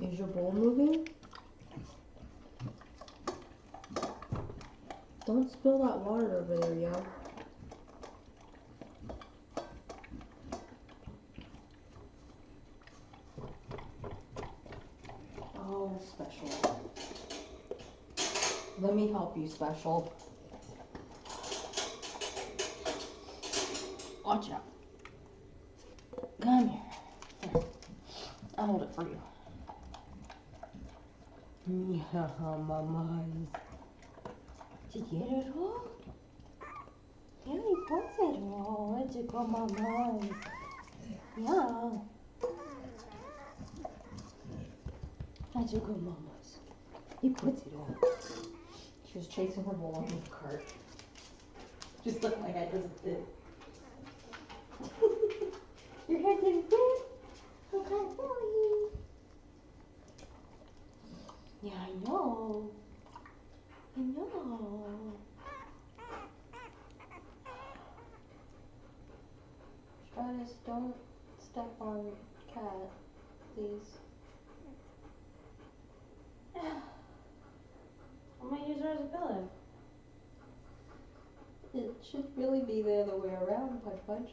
Is your bowl moving? Don't spill that water over there, yo. Oh, Special. Let me help you, Special. Watch out. Come here. Here. I'll hold it for you. Yeah, mamas. Did you get it all? Yeah, he puts it all. Let's go, mamas. Yeah. Let's go, mamas. He puts it all. She was chasing her bowl under the cart. Just look, my head doesn't fit. Your head didn't fit? Okay, Bogie. Yeah, I know. I know. Stratus, don't step on Cat, please. I'm gonna use her as a pillow. It should really be the other way around, Punch Punch.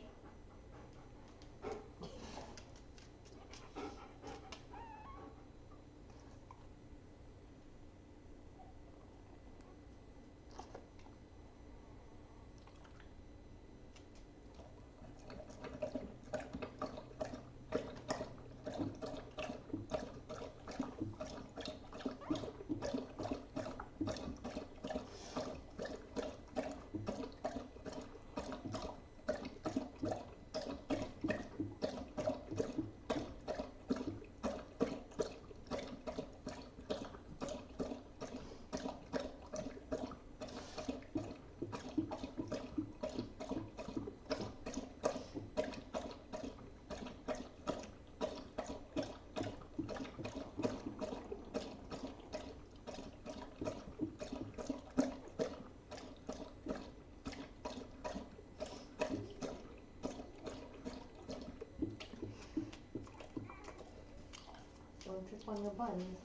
Don't trip on your buns.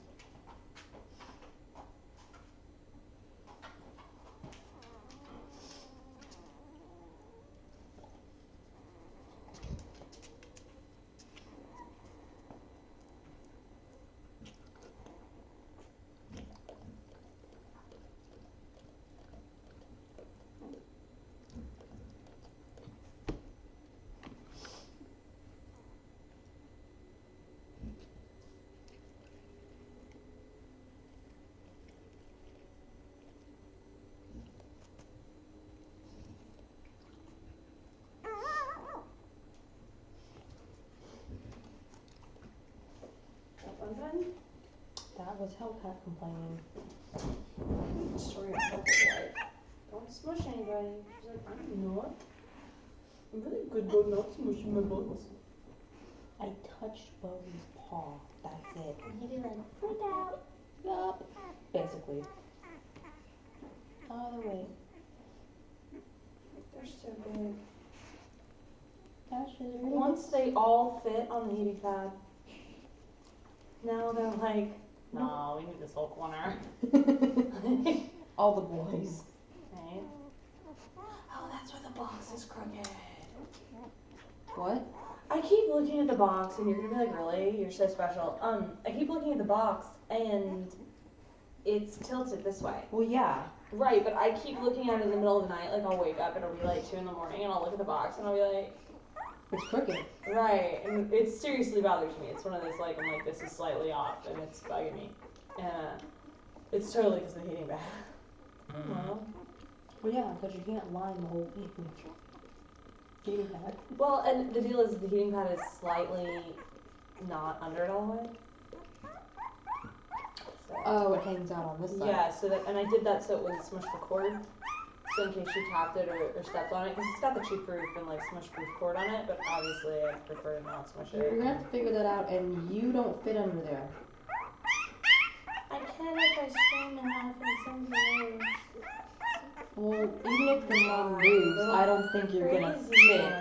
That was Hellcat complaining. Story of Hellcat's life. Don't smush anybody. She's like, I'm not. I'm really good about not smushing my buns. I touched Bogie's paw. That's it. And he'd be like, freak out. Yup. Basically. Other way. They're so big. Gosh, is really Once they all fit on the heating pad, now they're like, no, we need this whole corner. all the boys. Right? Oh, that's why the box is crooked. What? I keep looking at the box and you're gonna be like, really? You're so special. I keep looking at the box and it's tilted this way. Well, yeah. Right, but I keep looking at it in the middle of the night, like I'll wake up and it'll be like 2 in the morning and I'll look at the box and I'll be like, it's crooked. right, and it seriously bothers me. It's one of those like, I'm like, this is slightly off and it's bugging me. And it's totally because of the heating pad. Well, yeah, because you can't line the whole heating pad. Well, and the deal is the heating pad is slightly not under it all the way. So, Oh, it hangs out on this side. yeah, so that, and I did that so it wouldn't smush the cord. So in case you tapped it or stepped on it, because it's got the chew-proof and like smush-proof cord on it, but obviously I prefer to not smush it. You're gonna have to figure that out, and you don't fit under there. I can if I swim enough and somebody moves. Well, even if the mom moves, I don't think you're gonna fit.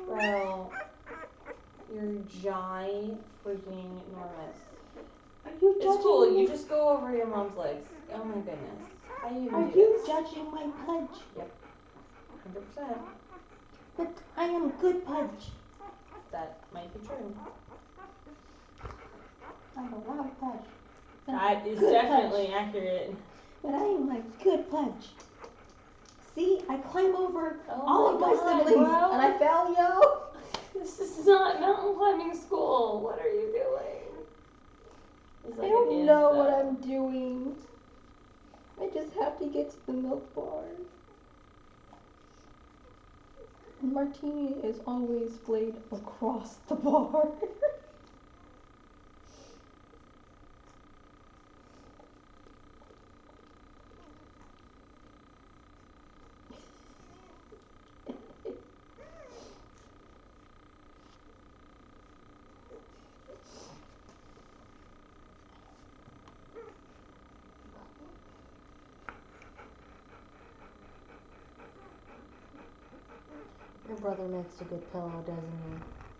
Well, giant freaking enormous. Are you It's judging cool. me? You just go over your mom's legs. Oh my goodness. How do you even Are do you this? judging my pudge? 100%. But I am good pudge. That might be true. I'm a loud pudge. That is Good definitely pudge. accurate. But I am a good pudge. See, I climb over Oh all my of my God, siblings, bro. and I fell, yo. This is not mountain climbing school. What are you doing? It's I like don't it is, know what though. I'm doing. I just have to get to the milk bar. And Martini is always flayed across the bar. Your brother makes a good pillow, doesn't he?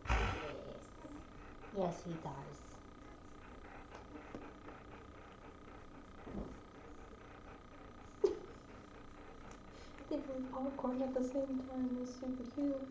Yes. Yes, he does. They were popcorn at the same time. It was super cute.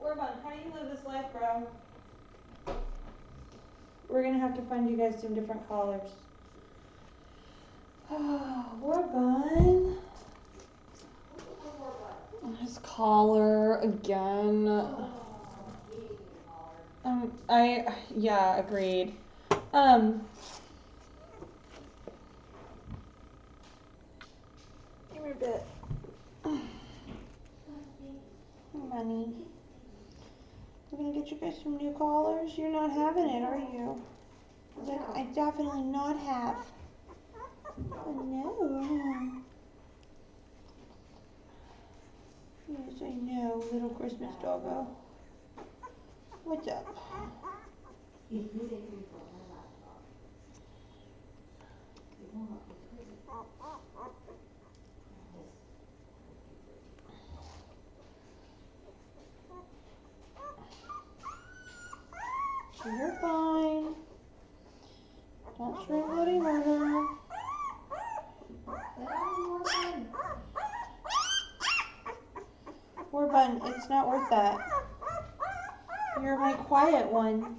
Orbon, how do you live this life, bro? We're gonna have to find you guys some different collars. Poor Bun. His collar again. Yeah, agreed. Give me a bit. Money. We're gonna get you guys some new collars. You're not having it, are you? Like, I definitely not have. Oh no. Yes, I know, little Christmas doggo. What's up? You're fine. Don't scream bloody murder. Poor Bun, it's not worth that. You're my quiet one.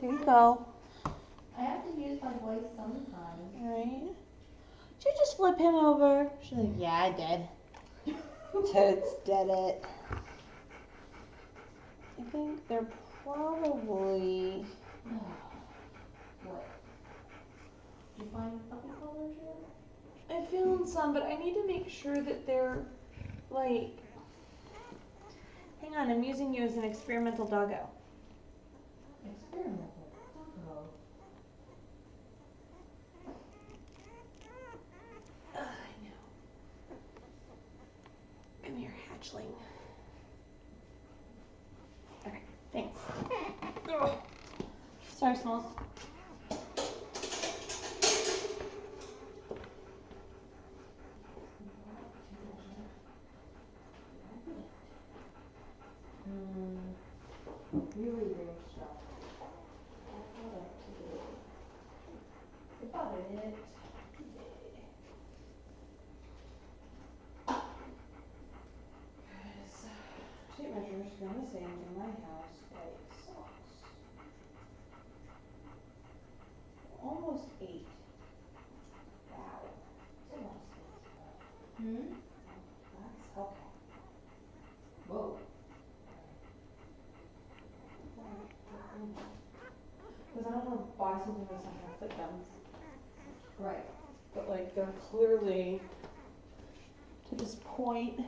There you go. I have to use my voice sometimes. Right? Did you just flip him over? She's like, yeah, I did. Totes did it. I think they're probably... What? Did you find puppy collars yet? I found some, but I need to make sure that they're, like... Hang on, I'm using you as an experimental doggo. Experimental doggo. I know. Come here, hatchling. Okay, thanks. Ugh. Sorry, Smalls. Really rare stuff. I bought it today. Tape measures are the same in my house, like socks. Almost 8. Wow. It's a lot of space, but. That's Hellcat. Whoa. Because I don't want to buy something that doesn't have fit guns. Right. But like they're clearly to this point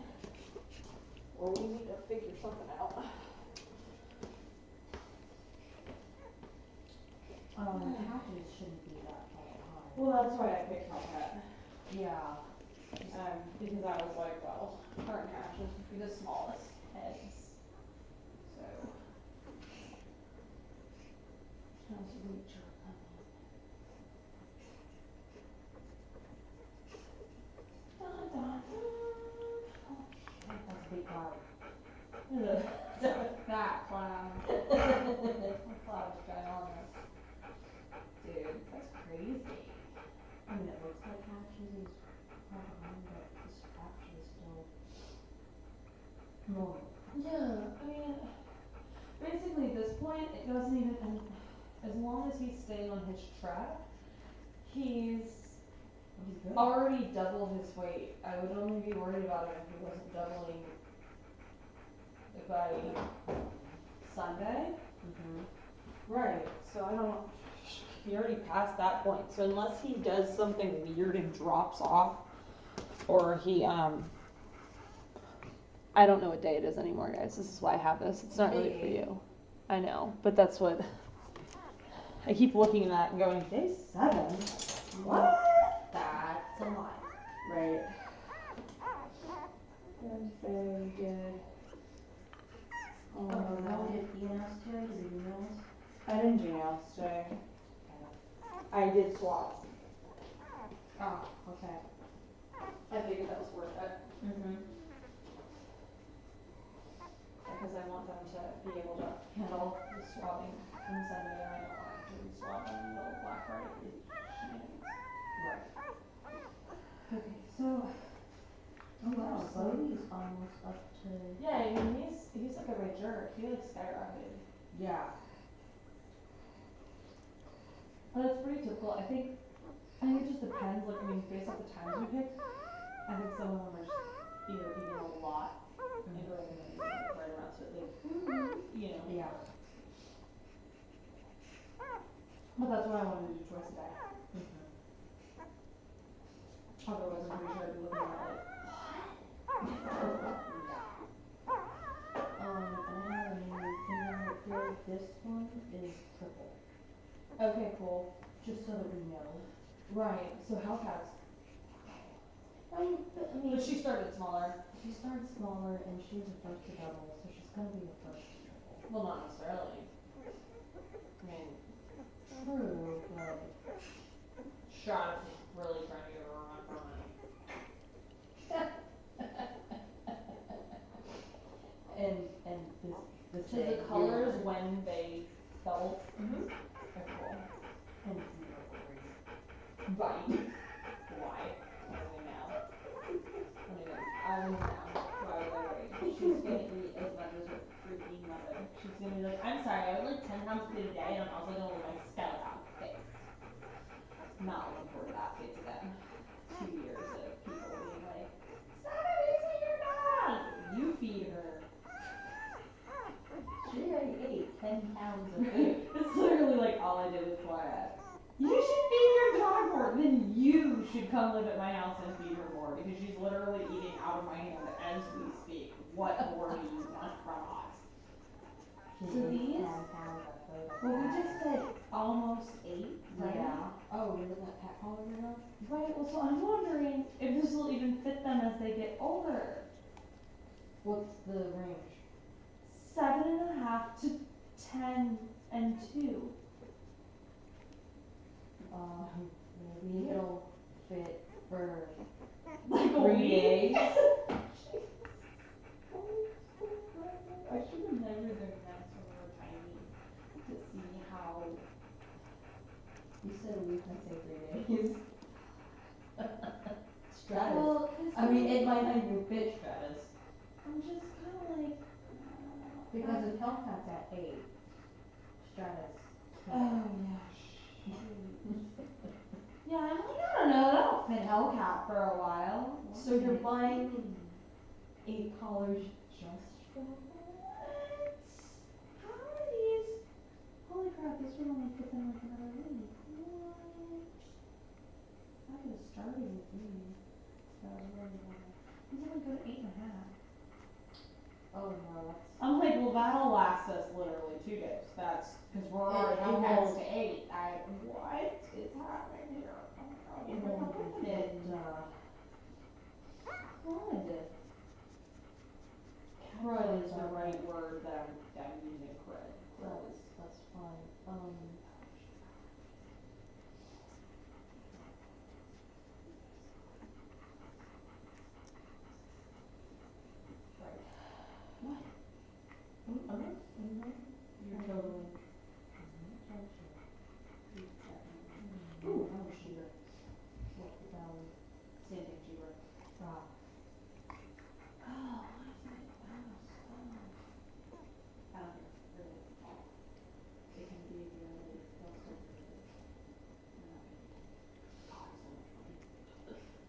where we need to figure something out. The hatches shouldn't be that far behind. Well, that's why I picked Hellcat. Yeah. Because I was like, well, current hatches would be the smallest heads. So how's the reach are coming? Dun, dun, dun. Oh, shit, that's a big cloud. Ugh, that clown. That cloud is ginormous. Dude, that's crazy. I mean, it looks like hatches is far behind, but it's actually still normal. Yeah, I mean, basically at this point, it doesn't even, as long as he's staying on his track, he's Good. already doubled his weight. I would only be worried about him if he wasn't doubling it by Sunday. Right, so I don't, he already passed that point. So unless he does something weird and drops off, or he, I don't know what day it is anymore, guys. This is why I have this. It's not really for you. I know, but that's what, I keep looking at that and going, day 7? What? That's a lot. Right. That's very good. Did Ian ask today? Did he do nails? I didn't do nails today. Okay. I did swap. Oh, okay. I figured that was worth it. Because I want them to be able to handle the swabbing on Sunday, and I don't want to have to re-swab them in the middle of Black Friday. Right. Okay, so. Oh wow, Bogie's almost up to. Yeah, I mean, he's like a right jerk. He like skyrocketed. Yeah. Oh, that's pretty typical. I think it just depends. Like, I mean, based off the times we pick, I think some of them are just either eating a lot and going like right around to like, you know. Yeah. But that's what I wanted to do twice a day. Mm-hmm. Otherwise, I'm pretty sure I'd be looking at like, And I have a new finger right here. This one is triple. okay, cool. Just so that we know. Right. So Hellcats. I mean, But she started smaller. she started smaller and she was the first to double, so she's gonna be the first to triple. Well, not necessarily. I mean, True, but Stratus is really trying to get her run for money. and this So day the colors when they double. Mm-hmm. Are cool. And it's zero worries. Right. Why? I don't even know. I don't even know. Why would I worry? She's gonna eat as much as her freaking mother. She's gonna be like, I'm sorry, I would like 10 pounds food a day and I'm also gonna leave my skeleton. Thanks. Not looking forward to that phase again. 2 years of people being like, stop abusing your dog! You feed her. She already ate 10 pounds of food. It's literally like all I did was quiet. You should feed your dog more. Then you should come live at my house and feed her more because she's literally eating out of my hand as we speak. What more do you want from us? She So ate these- 10 pounds of food. Well, we just said almost 8, right? Yeah. Oh, we're looking at pet collar right now? Right, well, so I'm wondering if this will even fit them as they get older. What's the range? 7.5 to 10 and 2. Maybe it'll fit for Like a 3 week? days. I should have never done this when we were tiny to see how. You said a week, I say 3 days. Stratus. Well, I mean, it might not even fit Stratus. I'm just kind of like. Because if Hellcat's at 8, Stratus Oh can't. yeah. Yeah, I'm like, I don't know. That'll fit Hellcat for a while. So you're buying 8 collars just for What? How are these? Holy crap! This would only fit them like another week. What? I could have started with these. That was really bad. These only go to 8.5. Oh no, that's. I'm like, well, that'll last us literally 2 days. That's because we're already It Hellcats won't. to 8. What is happening here? Oh no, It what won't even fit, Crud. Crud is the right word that I'm using. Crud. Crud is. That's fine. Right. What? You're totally. Ooh, that was cheaper. What, Same thing, cheaper. ah, Oh, why is it out of stock? I don't care, really. It can be here later, they'll still do it. They're not gonna God, so much money.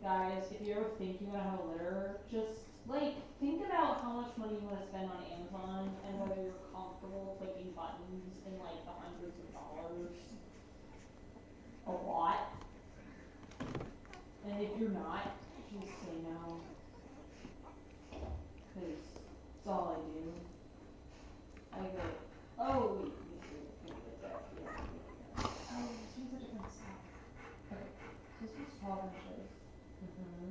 Guys, if you ever think you wanna have a litter, just like think about how much money you wanna spend on Amazon and whether you're comfortable clicking buttons in like the hundreds of dollars. A lot. And if you're not, just say no. Cause it's all I do. I go, oh wait, these are gonna be dead. Yeah, oh, this one's a different size. Okay, so this one's 12 inches. mm-hmm.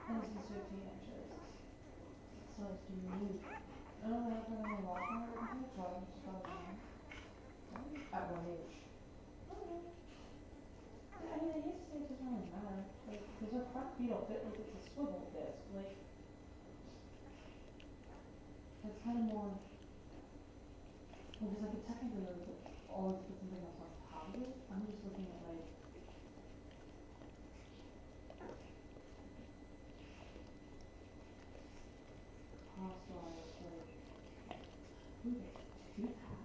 And this one's 15 inches. What size do you need? Oh, I have another Walmart. I think 12 inches probably fine. At what age? Okay. Yeah, I mean, I hate to say it doesn't really matter. Like, cause our front feet will fit, like it's a swivel disc. Like, that's kind of more. Well, cause I could technically like always put something else on top of it. I'm just looking at like. Cost wise, like. Ooh, there's 2 pack.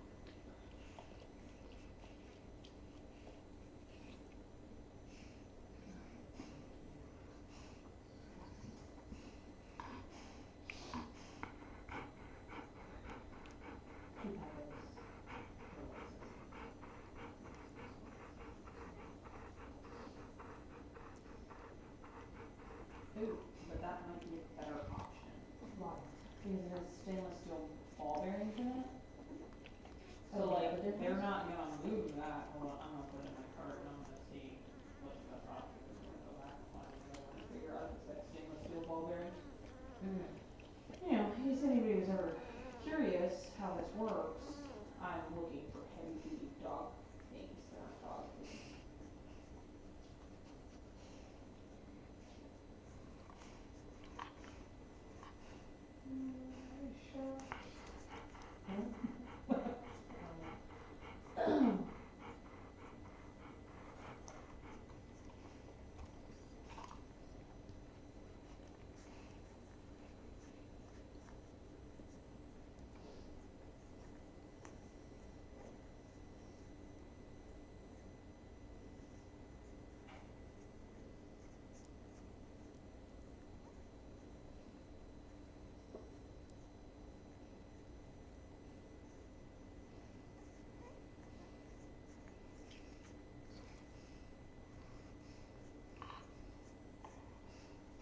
They're not gonna move that. Hold on, I'm gonna put it in my cart and I'm gonna see what the best option is. I'm gonna go back and find another one and figure out if it's like stainless steel ball bearings. You know, in case anybody was ever curious how this works, I'm looking for heavy duty dog things that aren't dog things. Are you sure?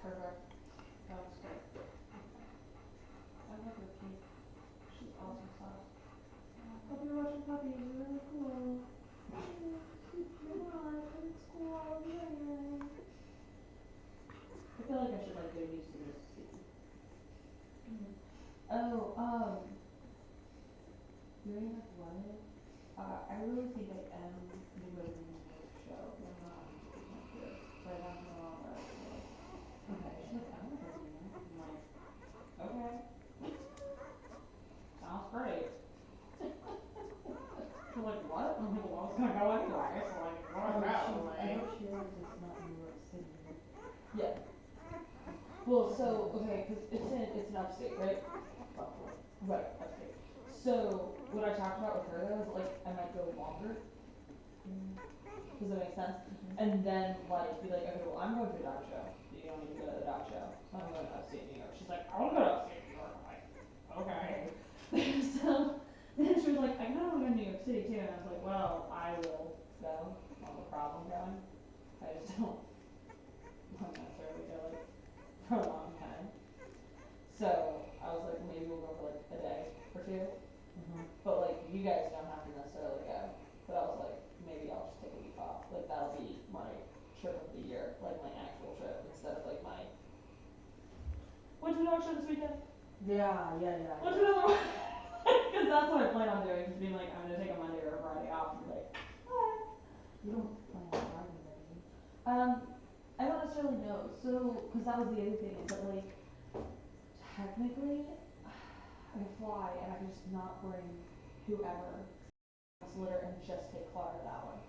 Perfect. That looks great. I love her cute. She's awesome sauce. Hope you're watching puppies. You're really cool. You're not, but it's cool. I love you anyway. I feel like I should like get used to this sticky. Oh, doing athletic. I really think I am limiting the show. I'm not 100% sure. But I have no on that. Okay, she's like, I wanna go do that. I'm like, okay. Sounds great. She's like, what? I'm like, well, I was gonna go anyway, so like, if you wanna go, I like. hope she realizes it's not New York City. Yeah. Well, so, okay, cause it's an upstate, right? Buffalo. Right, upstate. So, what I talked about with her though is like, I might go longer. Does that make sense? And then like, be like, okay, well, I'm going to a dog show. Do you want me to go to the dog show? I'm going to upstate New York. She's like, I wanna go to upstate New York. I'm like, okay. So, then she was like, I kinda wanna go to New York City too, and I was like, well, I will go. Not a problem going. I just don't want to necessarily go like for a long time. So I was like, maybe we'll go for like a day or two. But like, you guys don't have to necessarily go. But I was like, maybe I'll just take a week off. Like that'll be my trip of the year, like my actual trip instead of like my. Went to a dog show this weekend. Yeah. Went to another one. Cause that's what I plan on doing. Just being like, I'm gonna take a Monday or a Friday off and be like, alright. You don't plan on driving there, do you? I don't necessarily know. So, cause that was the other thing is that like, technically, I could fly and I could just not bring whoever litter and just take Clara that one.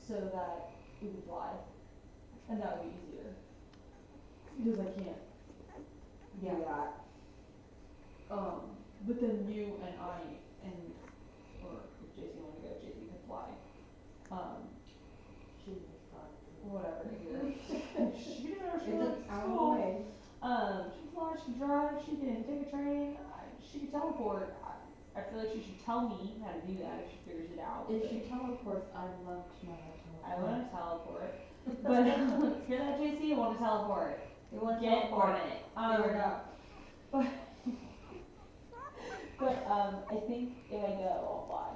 So that we could fly. And that would be easier. Because I can't do that. But then you and I and, or if JC wanted to go, JC could fly. She can just drive too. Whatever, here. She can It's an hour away. She can fly, she can drive, she can take a train, she can teleport. I feel like she should tell me how to do that if she figures it out. If she teleports, I'd love to know how to teleport. I wanna teleport. But hear that, JC? I wanna teleport. You wanna Get teleport. on it. Figure it out. But I think if I go, I'll fly.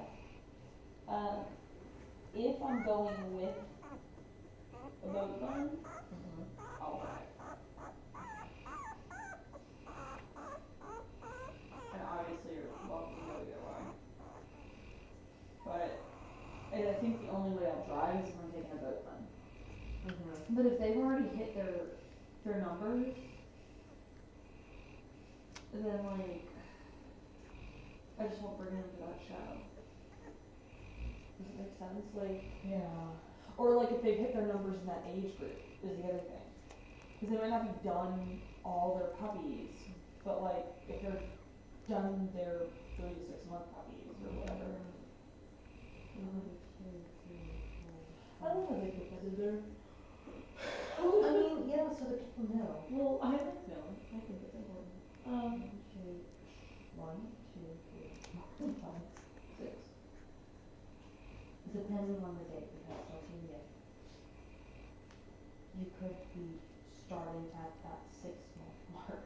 If I'm going with a boat fun, I'll drive. And obviously you're welcome to go either way. But I think the only way I'll drive is if I'm taking a boat fun. But if they've already hit their numbers, then like, I just won't bring them to that show. Does it make sense? Like, Yeah. or like if they've hit their numbers in that age group is the other thing. Cause they might not be done all their puppies, but like if they're done their 3 to 6 month puppies or whatever. I don't know if they put this in there. Well, I mean, yeah, so that people know. Well, I like knowing. I think it's important. 1, 2, 3, 4, 5, 6. Depending on the date, because don't forget, you could be starting at that 6 month mark.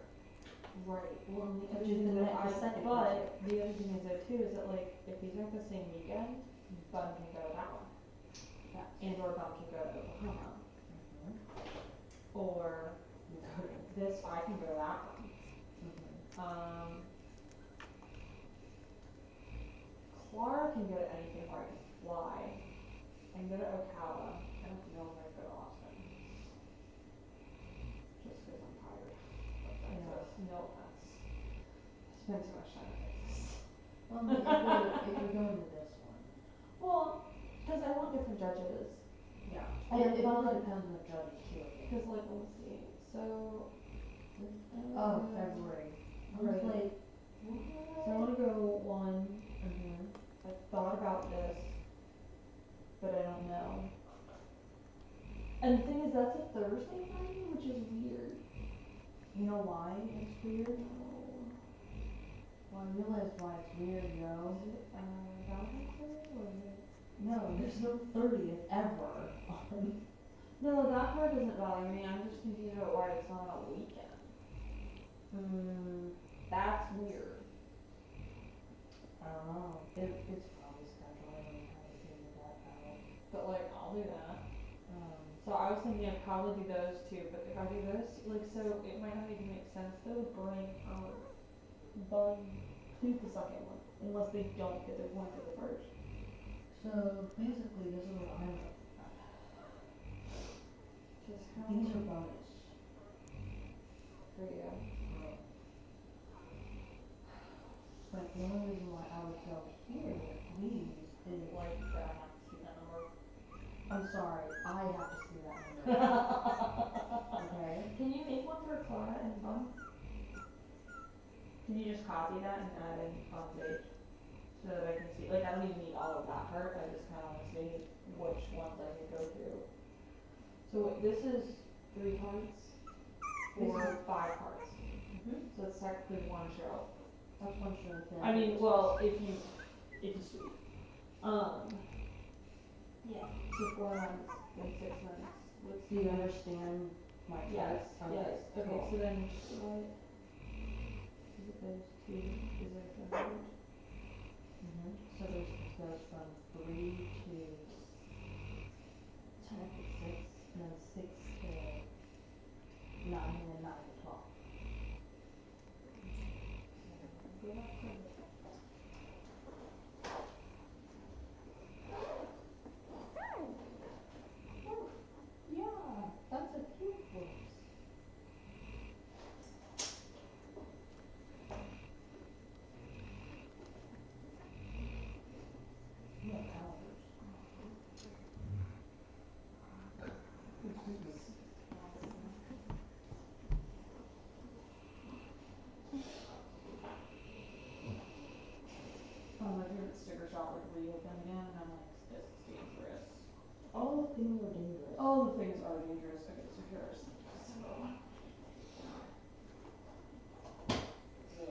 Right. well, and the other Which is thing the that the second but project. the other thing is though too, is that like, if these aren't the same weekend, Bun can go to that one. Yes. And or Bun can go to Oklahoma. Mhm. Or You go to this, I can go to that one. Mhm. Clara can go to anything where I can fly. I can go to Ocala. I don't know if I can go to Austin. Just because I'm tired of Texas. Yeah. No offense. I spend too much time in Texas. Well, if you're going to this one. Well, because I want different judges. Yeah. And It but really like, depends on the judges too, I think. because like, let me see. So. Oh, February. I was Right. like, So I want to go one. Mhm. I thought about this, but I don't know. And the thing is, that's a Thursday for me, which is weird. You know why it's weird? No. Well, I realize why it's weird, yo. Is it Valentine's Day or is it? No, there's no 30th ever on. No, that part doesn't bother me. I'm just confused about why it's not on a weekend. That's weird. I don't know. It's probably scheduling and how they figured that out. But like, I'll do that. Um, So I was thinking I'd probably do those two, but if I do this, like, so it might not even make sense though to bring Bun to the second one, unless they don't get their points at the first. so basically, this is what I'm looking at. Just how These are bonus for you. for me. But the only reason why I would go here with these is Like, that I have to see that number. I'm sorry, I have to see that number. Okay? Can you make one for Clara and Bun? Can you just copy that and add in Bun's age? So that I can see, like, I don't even need all of that part, I just kinda wanna see which ones I can go through. So wait, this is 3 cards? Or 5 cards? Mhm. So it's technically one show. That's one show thing. I mean, well, if you sweep. Yeah. So 4 months, then 6 months, what's Do you understand my Yes, type? yes, okay, cool. so then what is it those two, is there a third? Mhm. So it goes from 3 to technically 6, and then 6 to 9, and then 9 to 12. Go back to the Yeah, that's a cute voice. You have calendars. Excuse me. My favorite sticker shop like reopened again, and I'm like, this is dangerous. All the things are dangerous. All the things are dangerous. Okay, so here's December one. So,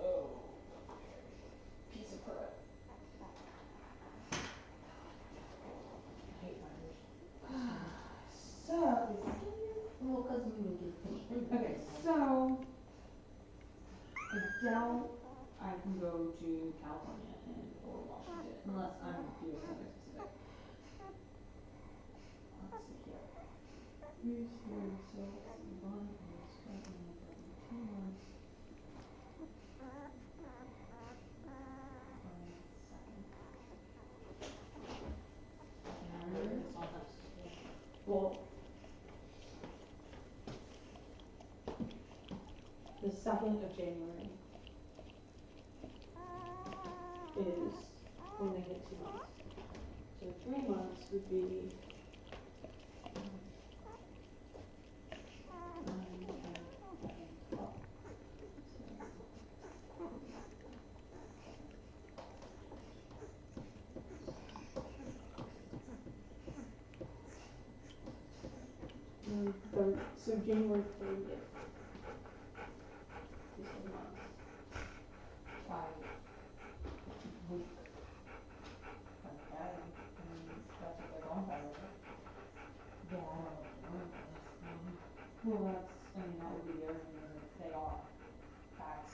piece of crud. I hate binders. So, Well, cause you can get finished in okay, so I doubt I can go to California and or Washington unless I'm doing something specific. Let's see here. Who's here? So let's see. One is currently 32 months. Well, the 2nd of January is when they hit 2 months. So 3 months would be 9, 10, 11, 12. So January 30th is 3 months. By week. Okay, I mean, that's what they're going by, right? Yeah, I don't know what they're going by. Well, that's, I mean, that would be the other thing is if they are, that's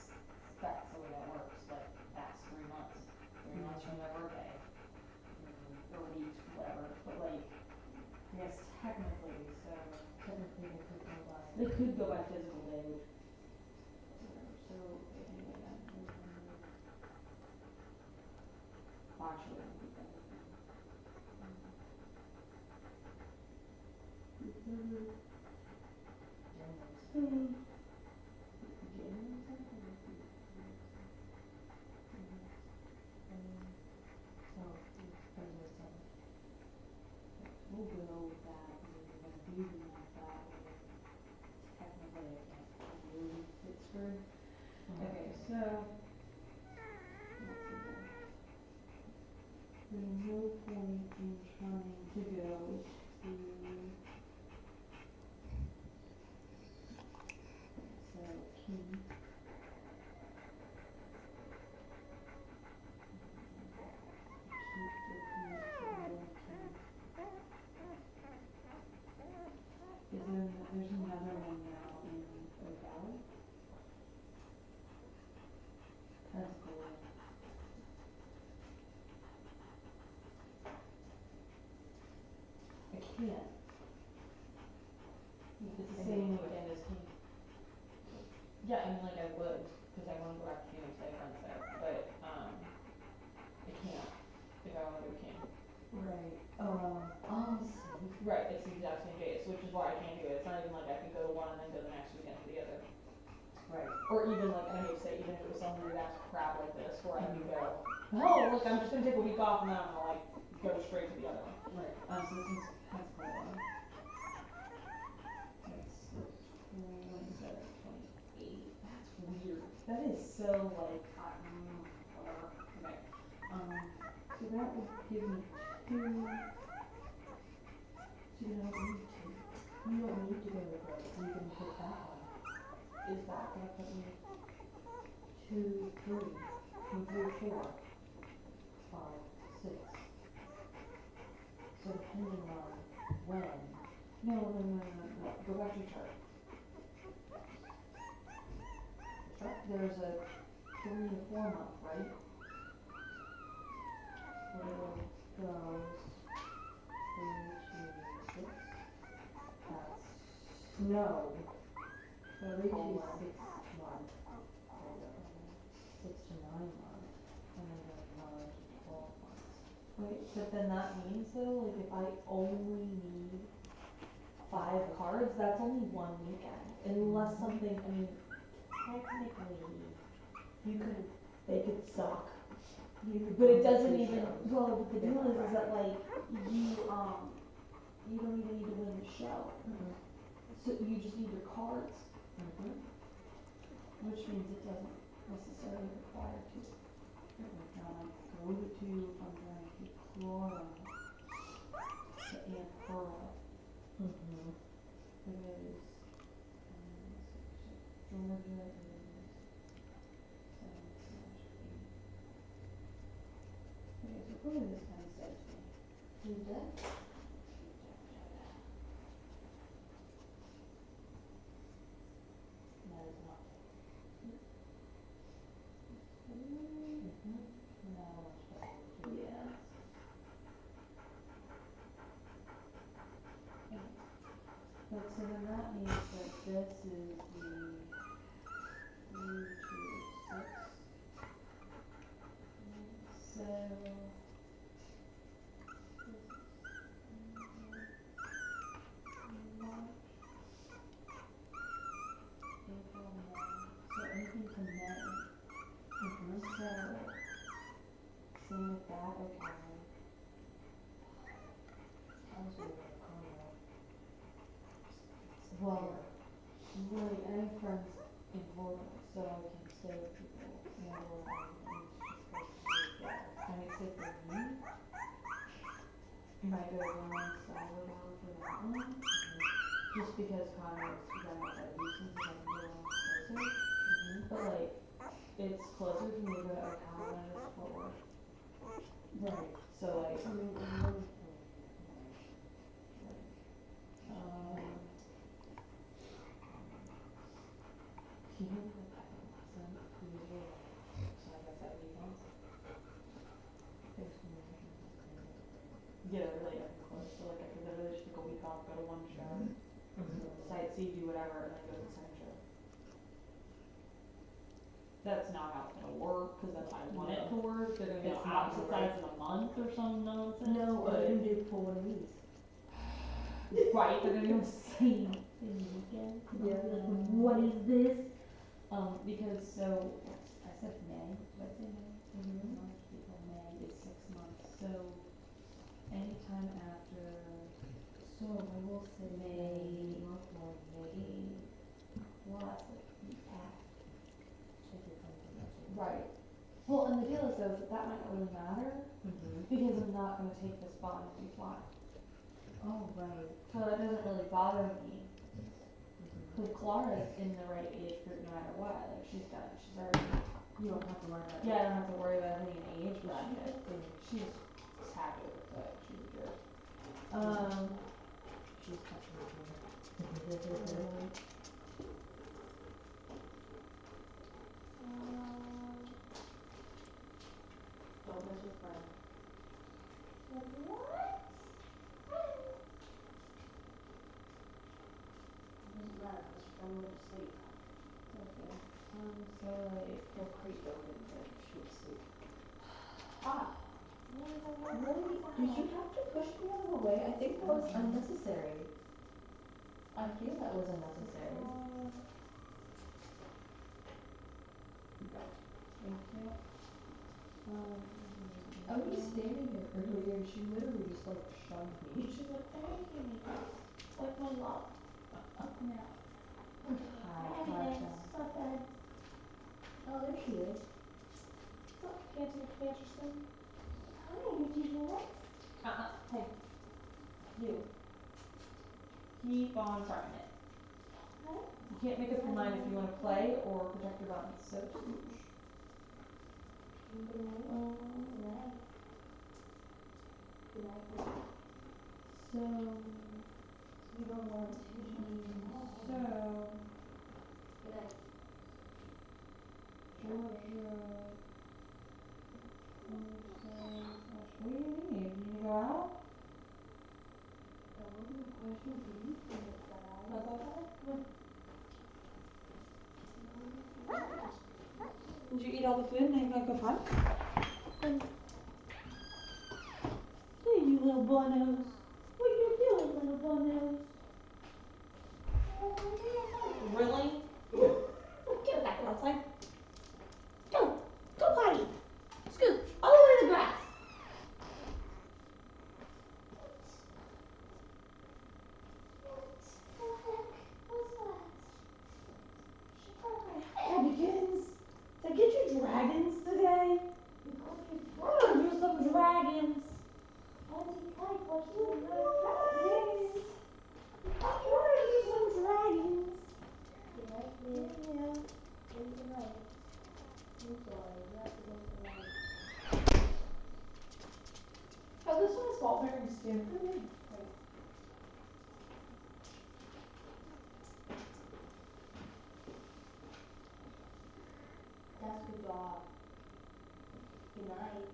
They could go by physical day, which, whatever, so, okay, anyway, then, November. Actually, I don't think that would be. December. January. January second, let's see. Oh, it's February 7th. We'll go with that, because if we're gonna do the math that way, technically I can't really get screwed. Okay, so, let's see here. There's no point in trying to go to. So, king. There's another one now in Ocala? Pensacola. I can't. It's the same weekend as King. Yeah, I mean, like I would, cause I wanna go back to Phoenix, I have friends there, but, I can't if I wanna go to King. Right. Oh, see. Right, it's the exact same days, which is why I can't do it. It's not even like I could go to one and then go the next weekend to the other. Right. Or even like, and I hate to say, even if it was some weird ass crap like this, where I could go, oh, look, I'm just gonna take a week off and then I'm gonna like go straight to the other one. Right. So this one's Pensacola. That's the 27th, 28th. That's weird. That is so like, whatever. Okay. So that would give me two. So you don't need two. You don't need to go to grade, so you can pick that one. Is that gonna put me 2, 3, 2, 3, 4, 5, 6. So depending on when. No. Go back to your chart. There's a 3 to 4 month, right? What are those? 3 to 6. That's no. 3 to 6 month. 6 to 9 month, and then there's 9 to 12 months. Wait, but then that means though, like if I only need 5 cards, that's only one weekend. Unless something, I mean, technically, you could, they could suck. You could But go it to doesn't 2 even, shows. well, but the deal is Right. that like, you don't even need to win the show. Mm-mm. So you just need your cards, Mm-hmm. which means it doesn't necessarily require 2. Now like, go to 2 if I'm trying to claw to Aunt Pearl. Mm-hmm. Because, Georgia is 7/8. Okay, so probably this kind of says me. Tuesday? That is not. Mm-hmm. Now much better too. Yeah. Okay. But so then that means that this is the 3 to 6. So this is March, April, May. So anything to May. Mm-hmm. So same with that, okay. I was gonna go to Conroe. Well, right, I have friends in Florida, so I can stay with people, and or I need to just go straight there. I mean, say for me, might go run Sour Bar for that one, just because Conroe's right outside of Houston, so I can get on closer. Mm-hmm. But like, it's closer for me to go to Ocala than it is to Fort Worth. Right. So like, I mean, I'm really cool. right. You know what happened last time? Because we're like side by side weekends. There's no reason to stay with them. Yeah, they're really effing close, so like I could literally just take a week off, go to one show. sightsee, do whatever, and then go to the second trip. That's not how it's gonna work, cause that's how I want it to work. They're gonna be It's on not opposite gonna work. sides in a month or some nonsense. No, but they're gonna do pull one of these. right, they're gonna be on the same weekend. Yeah. Like, what is this? Because so I said May. Did I say May? March, April, May is 6 months. So anytime after So I will say May, May. well that's like the Check your phone for that. right. Well, and the deal is though, that might not really matter because I'm not gonna take this bond if we fly. Oh, right. So that doesn't really bother me. Cause Clara's in the right age group no matter what. Like she's already. You don't have to worry about it. Yeah, I don't have to worry about hitting an age She's bracket. She's tabular, but she's a jerk. She's touching my hair. Don't mess with Brian. Like what? It doesn't matter, cause she's gonna go to sleep. Okay. So like He'll creep open, but she will sleep. ah. Really? Did you have to push me out of the way? I think that was unnecessary. I feel that was unnecessary. Thank you. I was standing here earlier and she literally just like shoved me. She's like, thank you. Like my love. No. Hi, Hi, Tasha. so good. Oh, there she is. What's up, Cancer Canterson? Hi, did you hear it? Hey. You. Keep on trying it. What? You can't make up your mind if you wanna play or protect your buns, so Good night. Good night. Good night. So You don't want to So Good night. Georgia what do you need? You need to go out? That wasn't a question for you to decide. That's okay. Come on. Did you eat all the food? Now you gotta go park? Hey, you little bunnos. What you doing, little bunnos? Really? Get back outside. Go. Go potty. Scoot. All the way to the grass. Hey, Abbykins. Did I get you dragons today? We're gonna do some dragons. Oh, this one has ball bearings too. That's a good dog. Good night.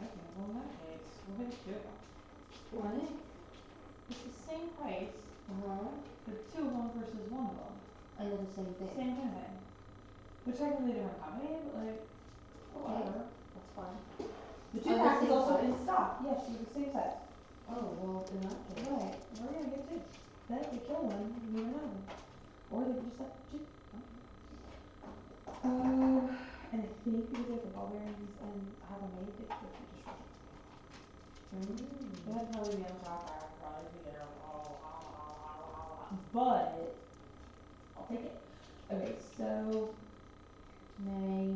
Okay, well in that case, we'll get two. What? It's the same price for two of them versus one of them. And they're the same thing. Same kind of thing. Which technically different company, but like, whatever. That's fine. The Are two they pack is same also size? in stock. Yes, they're the same size. Oh, well, in that case. Right, we're gonna get two. Then if they kill one, we need another one. Or they can just have two. And I think because they have the ball bearings and have them made, it's 50 dishwasher. That'd probably be on the top rack, probably be there, but I'll take it. Okay, so May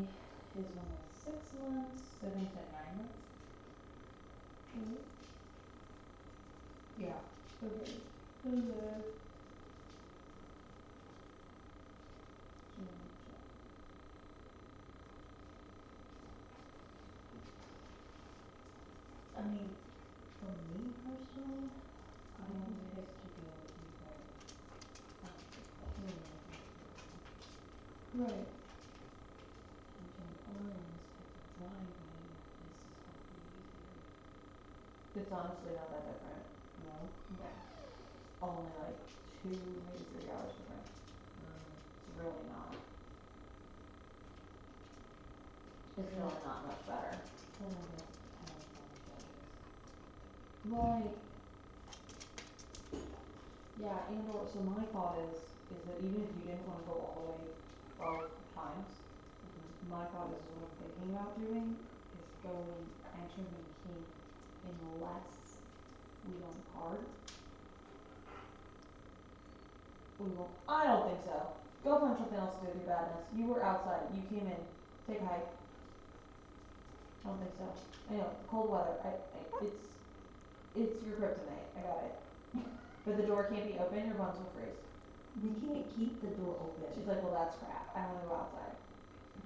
is when it's 6 months, so then you said 9 months? Yeah. Okay. Hello. I mean, for me personally, I am pissed to go either. Right. Into an honest type of driving, this is hopefully easier. It's honestly not that different. No? No. Only like 2, maybe 3 hours different. It's really not. It's really not much better. Then I guess it depends on the judges. Right. Yeah, and or, so my thought is that even if you didn't wanna go all the way 12 times, my thought is what I'm thinking about doing is going, entering in kink unless we won card. We won't, I don't think so. Go find something else to do with your badness. You were outside, you came in, take a hike. I don't think so. I know, cold weather, it's your kryptonite, I got it. But the door can't be open, your buns will freeze. We can't keep the door open. She's like, well, that's crap, I wanna go outside.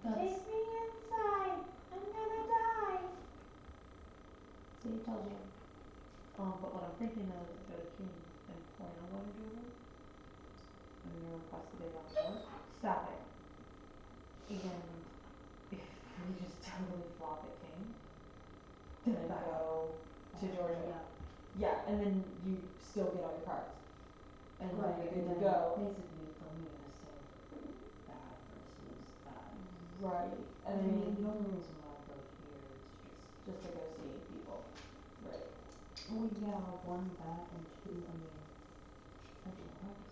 That's, Take me inside, I'm gonna die. See, told you. But what I'm thinking though is go to King and plan on going to Jordan. I'm gonna request the day off work. Stop it. And if we just totally flop at King, then I go to Georgia. Yeah, and then you still get all your cards. And then right, you're and good to then go. basically for me to say that versus that. Right. I mean, the only reason why I go here is Just to go see people. Right. well, yeah, one, that, and two, I mean, I do house.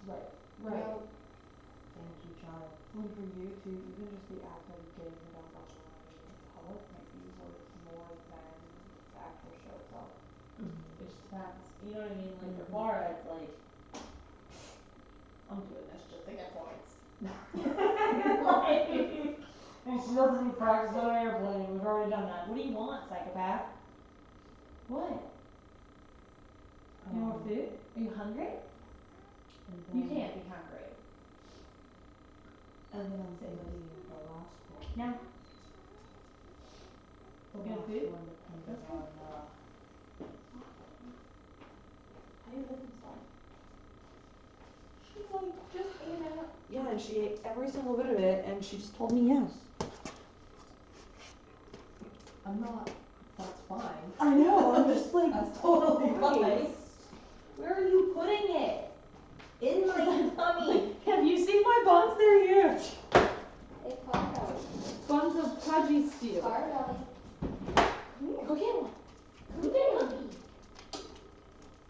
Right. Right. Thank you, child. And for you too, even just the act of getting it out online in public might be worth more than the actual show itself. Mm-hmm. It just depends. You know what I mean? Like for Mhm. Clara, it's like I'm doing this just to get points. Like, and she doesn't need practice on an airplane. We've already done that. What do you want, psychopath? What? You want food? Are you hungry? And You then, can't be hungry. and then I'm thinking the last one. No. The You want last food? one depending on, How do you live inside? she's like, just ate it. Yeah, and she ate every single bit of it, and she just told me yes. I'm not, That's fine. I know, I'm just like, That's totally fine. Christ. Where are you putting it? In my tummy. Have you seen my buns? They're huge. It's hard belly. Buns of pudgy steel. Hard belly. Go get one. Come get a cookie.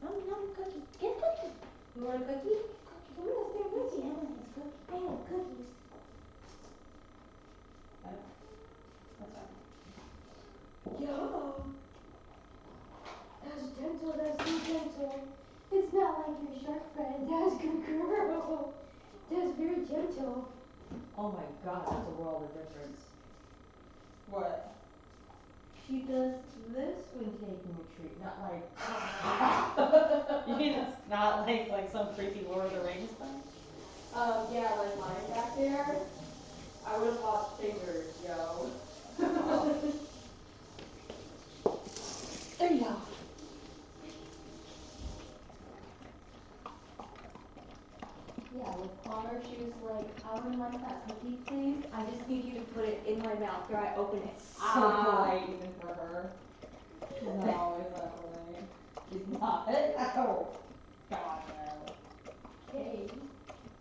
Yum, cookie. Get a cookie. You want a cookie? Come here, let's get a cookie. Emma has cookies. I have cookies. I know. That's fine. Yeah. That's gentle, that's so gentle. It's not like your shark friend. That's good girl. That's very gentle. Oh my god, that's a world of difference. What? She does this when taking a treat, not like You mean it's not like some creepy Lord of the Rings thing? Yeah, like mine back there. I would have lost fingers, yo. there you go. Yeah, with Connor, she was like, I would like that cookie, please. I just need you to put it in my mouth after I open it. So polite even for her. She's not always that polite. She's not. Oh. God no. Okay.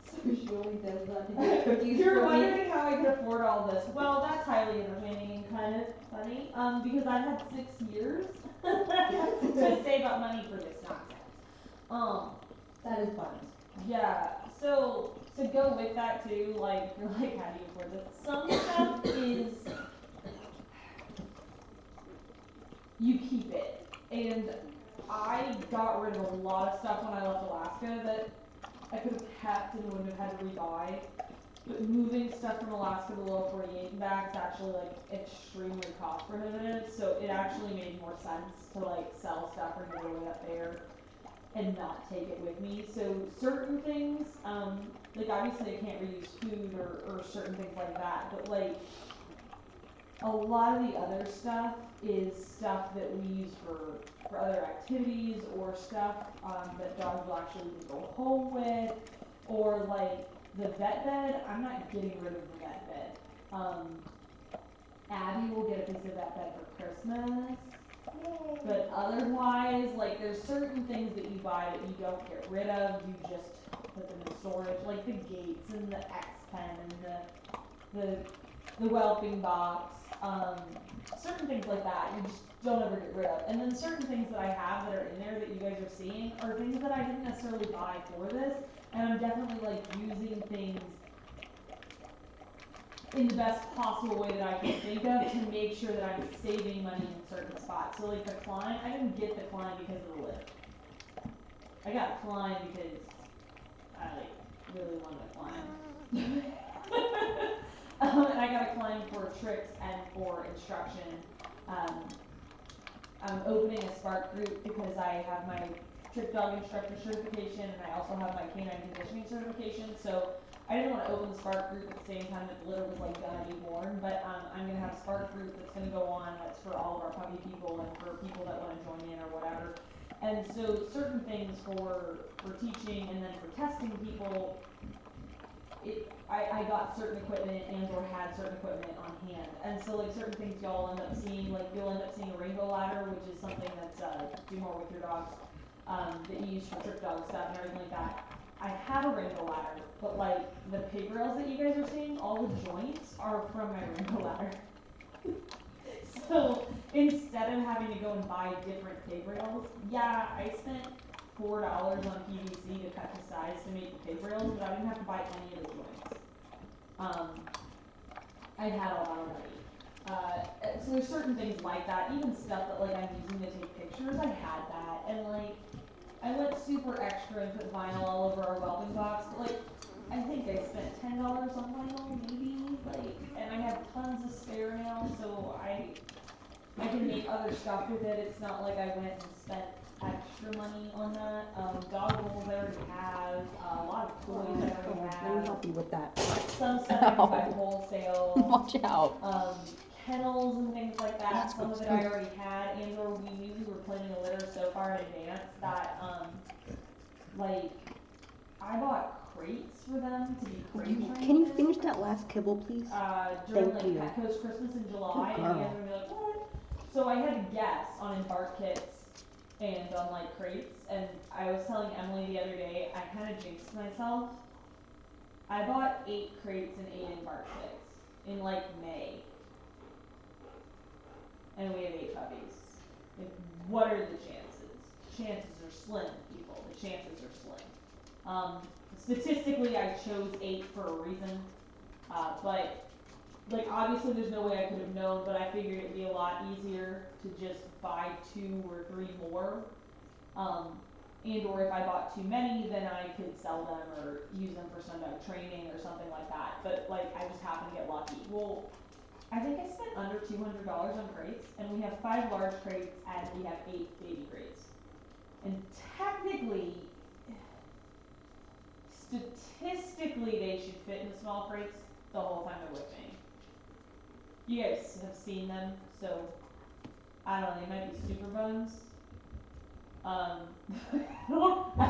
So she only does that to get cookies You're for me. wondering how I could afford all this. Well, that's highly entertaining and kind of funny. Because I've had 6 years to save up money for this nonsense. That is buns. Yeah. So to go with that too, like you're like, how do you afford this? Some stuff is you keep it, and I got rid of a lot of stuff when I left Alaska that I could have kept and wouldn't have had to rebuy. But moving stuff from Alaska to the lower 48 and back is actually like extremely cost prohibitive, so it actually made more sense to like sell stuff or give it away up there and not take it with me. So certain things, like obviously I can't reuse food or certain things like that, but like a lot of the other stuff is stuff that we use for other activities or stuff that dogs will actually even go home with, or like the vet bed, I'm not getting rid of the vet bed. Abby will get a piece of vet bed for Christmas. Yay. But otherwise, like, there's certain things that you buy that you don't get rid of, you just put them in storage, like the gates and the X pen and the whelping box, certain things like that you just don't ever get rid of. And then certain things that I have that are in there that you guys are seeing are things that I didn't necessarily buy for this, and I'm definitely like using things in the best possible way that I can think of to make sure that I'm saving money in certain spots. So like the climb, I didn't get the climb because of the lift. I got climb because I like really wanted to climb. And I got a climb for tricks and for instruction. I'm opening a Spark group because I have my trick dog instructor certification and I also have my canine conditioning certification. So I didn't want to open the Spark group at the same time that the litter was like gonna be born, but I'm gonna have a Spark group that's gonna go on that's for all of our puppy people and for people that want to join in or whatever. And so certain things for teaching and then for testing people, I got certain equipment and or had certain equipment on hand. And so like certain things y'all end up seeing, like you'll end up seeing a rainbow ladder, which is something that's do more with your dogs, that you use for trick dog stuff and everything like that. I have a rainbow ladder, but like the pig rails that you guys are seeing, all the joints are from my rainbow ladder. So instead of having to go and buy different pig rails, yeah, I spent $4 on PVC to cut the size to make the pig rails, but I didn't have to buy any of the joints. I had all that already. So there's certain things like that, even stuff that like I'm using to take pictures, I had that, and like, I went super extra and put vinyl all over our whelping box, but like, I think I spent $10 on vinyl, maybe, like, and I have tons of spare now, so I can make other stuff with it. It's not like I went and spent extra money on that. Dog bowls I already have, a lot of toys I already Let me have. help you with that. Some stuff I can buy wholesale. Watch out. Kennels and things like that. That's Some good of it I already had, and or we knew we were planning a litter so far in advance that like I bought crates for them to be crate trained. Can you finish that last kibble, please? During Thank like you. Petco's Christmas in July, Good and you girl. guys are gonna be like, what? So I had to guess on embark kits and on like crates, and I was telling Emily the other day, I kind of jinxed myself. I bought 8 crates and 8 embark kits in like May, and we have 8 puppies. Like, what are the chances? Chances are slim, people. The chances are slim. Statistically, I chose 8 for a reason, but like obviously there's no way I could have known, but I figured it'd be a lot easier to just buy 2 or 3 more. And or if I bought too many, then I could sell them or use them for some training or something like that. But like I just happened to get lucky. Well, I think I spent under $200 on crates, and we have 5 large crates and we have 8 baby crates. And technically, statistically, they should fit in the small crates the whole time they're with me. You guys have seen them, so I don't know, they might be super buns. I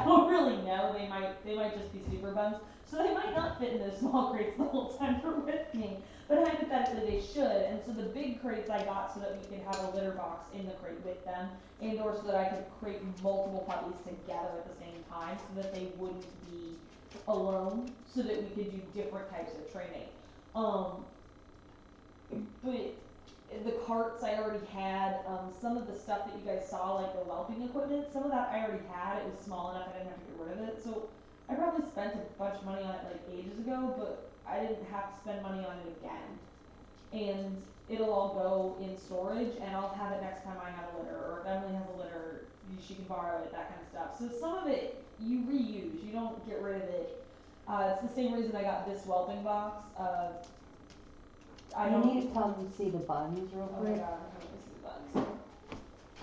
don't really know. They might just be super buns. So they might not fit in those small crates the whole time they're with me. But hypothetically they should. And so the big crates I got so that we could have a litter box in the crate with them, and or so that I could crate multiple puppies together at the same time so that they wouldn't be alone, so that we could do different types of training. But the carts I already had, some of the stuff that you guys saw, like the whelping equipment, some of that I already had. It was small enough I didn't have to get rid of it. So I probably spent a bunch of money on it like ages ago, but I didn't have to spend money on it again. And it'll all go in storage, and I'll have it next time I have a litter, or if Emily has a litter, she can borrow it, that kind of stuff. So some of it you reuse, you don't get rid of it. It's the same reason I got this whelping box. I don't need to tell them to see the buns real Oh my quick. god, I'm having to see the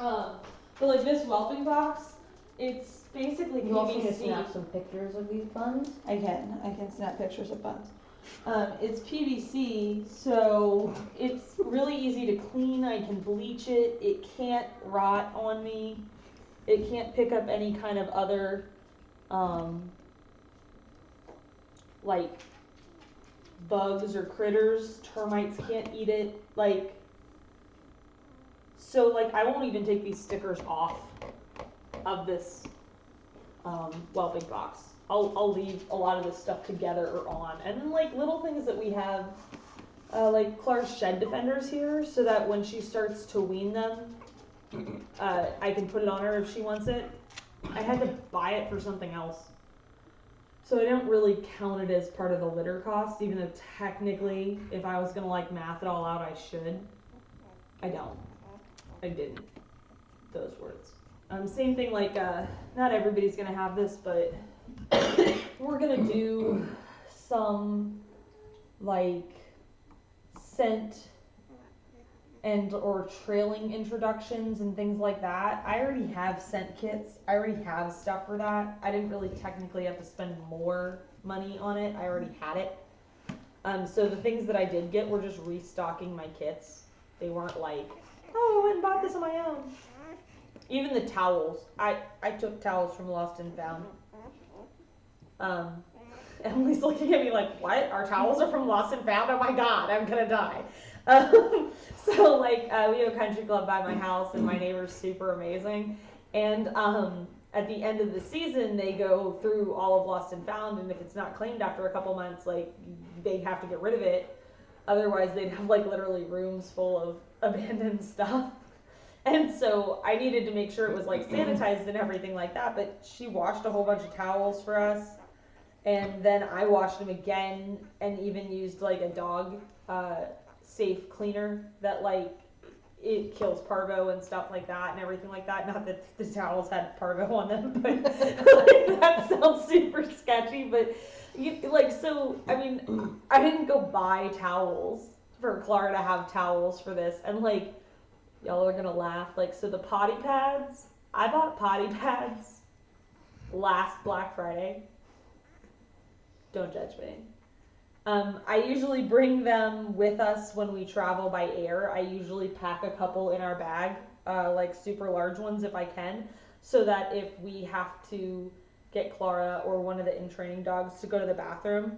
buns. But like this whelping box, it's basically You want me to PVC. snap some pictures of these buns? I can snap pictures of buns. It's PVC, so it's really easy to clean. I can bleach it. It can't rot on me. It can't pick up any kind of other, like bugs or critters. Termites can't eat it. Like, So like I won't even take these stickers off of this big box. I'll leave a lot of this stuff together or on, and then like little things that we have, like Clara's shed defenders here, so that when she starts to wean them, I can put it on her if she wants it. I had to buy it for something else, so I don't really count it as part of the litter cost, even though technically, if I was gonna like math it all out, I should. I don't. I didn't. Those words. Same thing, like, not everybody's gonna have this, but we're gonna do some, like, scent and or trailing introductions and things like that. I already have scent kits. I already have stuff for that. I didn't really technically have to spend more money on it. I already had it. So the things that I did get were just restocking my kits. They weren't like, oh, I went and bought this on my own. Even the towels. I took towels from Lost and Found. Emily's looking at me like, what? Our towels are from Lost and Found? Oh my god, I'm gonna die. So like, we have a country club by my house and my neighbor's super amazing. And at the end of the season, they go through all of Lost and Found, and if it's not claimed after a couple months, like, they have to get rid of it. Otherwise, they'd have like literally rooms full of abandoned stuff. And so I needed to make sure it was like sanitized and everything like that, but she washed a whole bunch of towels for us. And then I washed them again and even used like a dog safe cleaner that like it kills parvo and stuff like that and everything like that. Not that the towels had parvo on them, but like, that sounds super sketchy. But so I mean, I didn't go buy towels for Clara to have towels for this, and like y'all are gonna laugh. Like, so the potty pads, I bought potty pads last Black Friday. Don't judge me. I usually bring them with us when we travel by air. I usually pack a couple in our bag, like super large ones if I can, so that if we have to get Clara or one of the in-training dogs to go to the bathroom,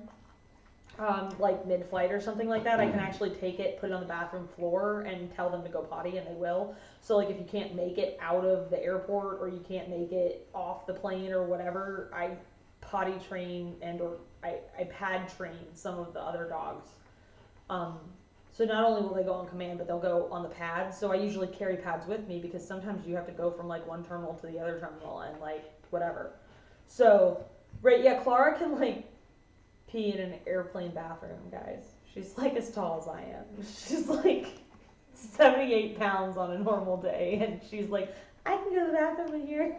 like mid-flight or something like that, I can actually take it, put it on the bathroom floor, and tell them to go potty, and they will. So like if you can't make it out of the airport or you can't make it off the plane or whatever, I potty train and or I pad train some of the other dogs. So not only will they go on command, but they'll go on the pads. So I usually carry pads with me because sometimes you have to go from like one terminal to the other terminal and like whatever. So, right, yeah, Clara can like pee in an airplane bathroom, guys. She's like as tall as I am. She's like 78 pounds on a normal day, and she's like, I can go to the bathroom in here.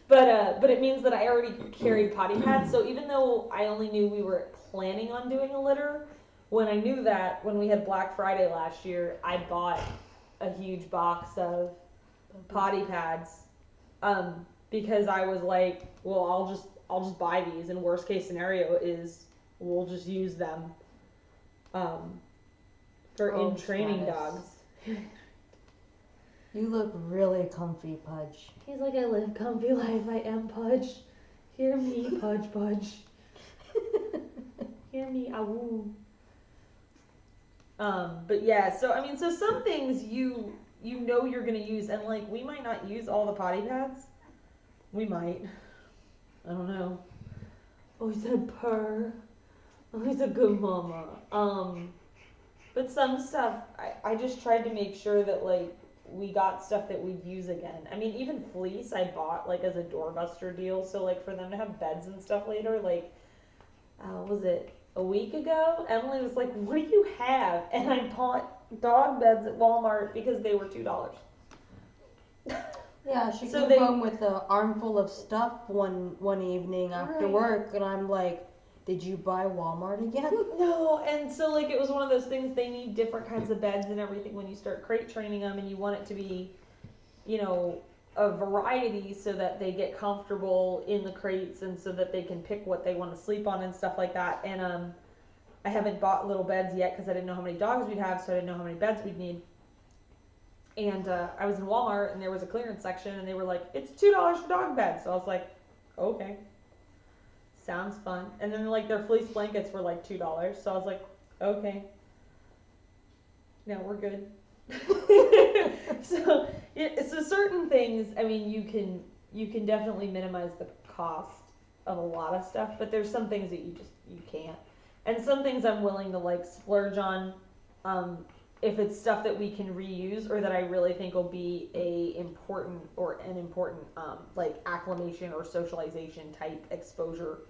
But it means that I already carried potty pads, so even though I only knew we were planning on doing a litter, when I knew that, when we had Black Friday last year, I bought a huge box of potty pads, because I was like, well, I'll just buy these, and worst case scenario is we'll just use them for in-training dogs. You look really comfy, Pudge. He's like, I live comfy life, I am Pudge. Hear me, Pudge, Pudge. Hear me, awoo. But yeah, so I mean, so some things you know you're gonna use, and like we might not use all the potty pads. We might. I don't know. Oh, he said purr. Oh, he's a good mama. But some stuff, I just tried to make sure that like we got stuff that we'd use again. I mean, even fleece I bought like as a doorbuster deal. So like for them to have beds and stuff later, like, was it a week ago? Emily was like, what do you have? And I bought dog beds at Walmart because they were $2. Yeah, she So came home with an armful of stuff one evening after work, and I'm like, did you buy Walmart again? No, and so like it was one of those things, they need different kinds of beds and everything when you start crate training them, and you want it to be, you know, a variety so that they get comfortable in the crates and so that they can pick what they want to sleep on and stuff like that. And I haven't bought little beds yet because I didn't know how many dogs we'd have, so I didn't know how many beds we'd need. And I was in Walmart and there was a clearance section and they were like, it's $2 for dog beds. So I was like, okay. Sounds fun. And then like their fleece blankets were like $2. So I was like, okay. No, we're good. So certain things, I mean, you can definitely minimize the cost of a lot of stuff, but there's some things that you can't. And some things I'm willing to like splurge on, if it's stuff that we can reuse or that I really think will be an important like acclimation or socialization type exposure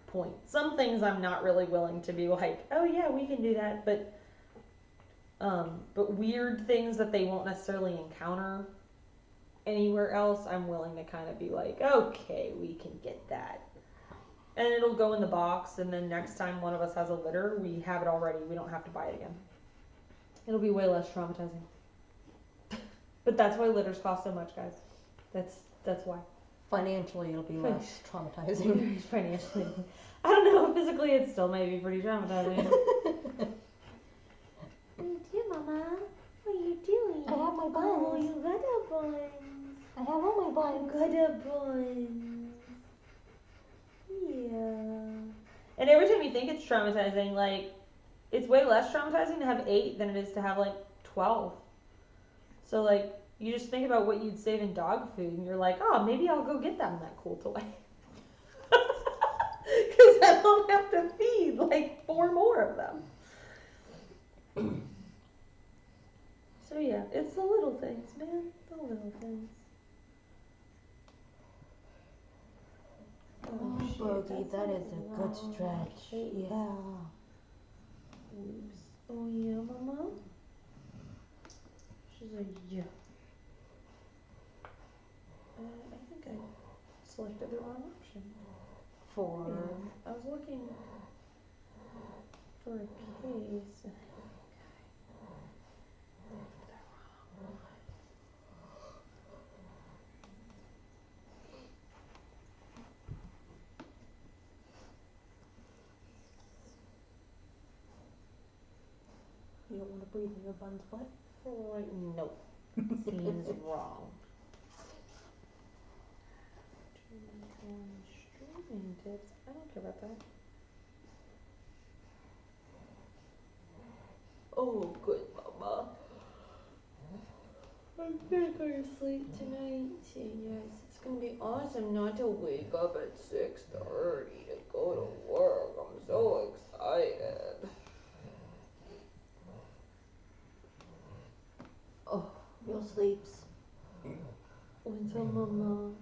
point. Some things I'm not really willing to be like, oh yeah, we can do that, but weird things that they won't necessarily encounter anywhere else, I'm willing to kind of be like, okay, we can get that. And it'll go in the box, and then next time one of us has a litter, we have it already. We don't have to buy it again. It'll be way less traumatizing. But that's why litters cost so much, guys. That's why. Financially, it'll be less traumatizing. Financially. I don't know, physically it still may be pretty traumatizing. What are you doing, Mama? What are you doing? I have my buns. Oh, you got a buns. I have all my buns. You got a buns. Yeah. And every time you think it's traumatizing, like, it's way less traumatizing to have 8 than it is to have, like, 12. So, like, you just think about what you'd save in dog food, and you're like, oh, maybe I'll go get them that cool toy. Because I don't have to feed, like, 4 more of them. So, yeah, it's the little things, man. The little things. Oh, shit, Bogie, that's that a is a good long stretch. case. Yeah. Oops. Oh, yeah, Mama? She's like, yeah. I think I selected the wrong option. For I was looking for a case. you don't want to breathe in your bun's butt? Nope. Seems wrong. Streaming tips. I don't care about that. Oh, good, Mama. I'm gonna go to sleep tonight. Yes, it's gonna be awesome not to wake up at 6:30 to go to work. I'm so excited. Oh, real sleeps. What's up, Mama?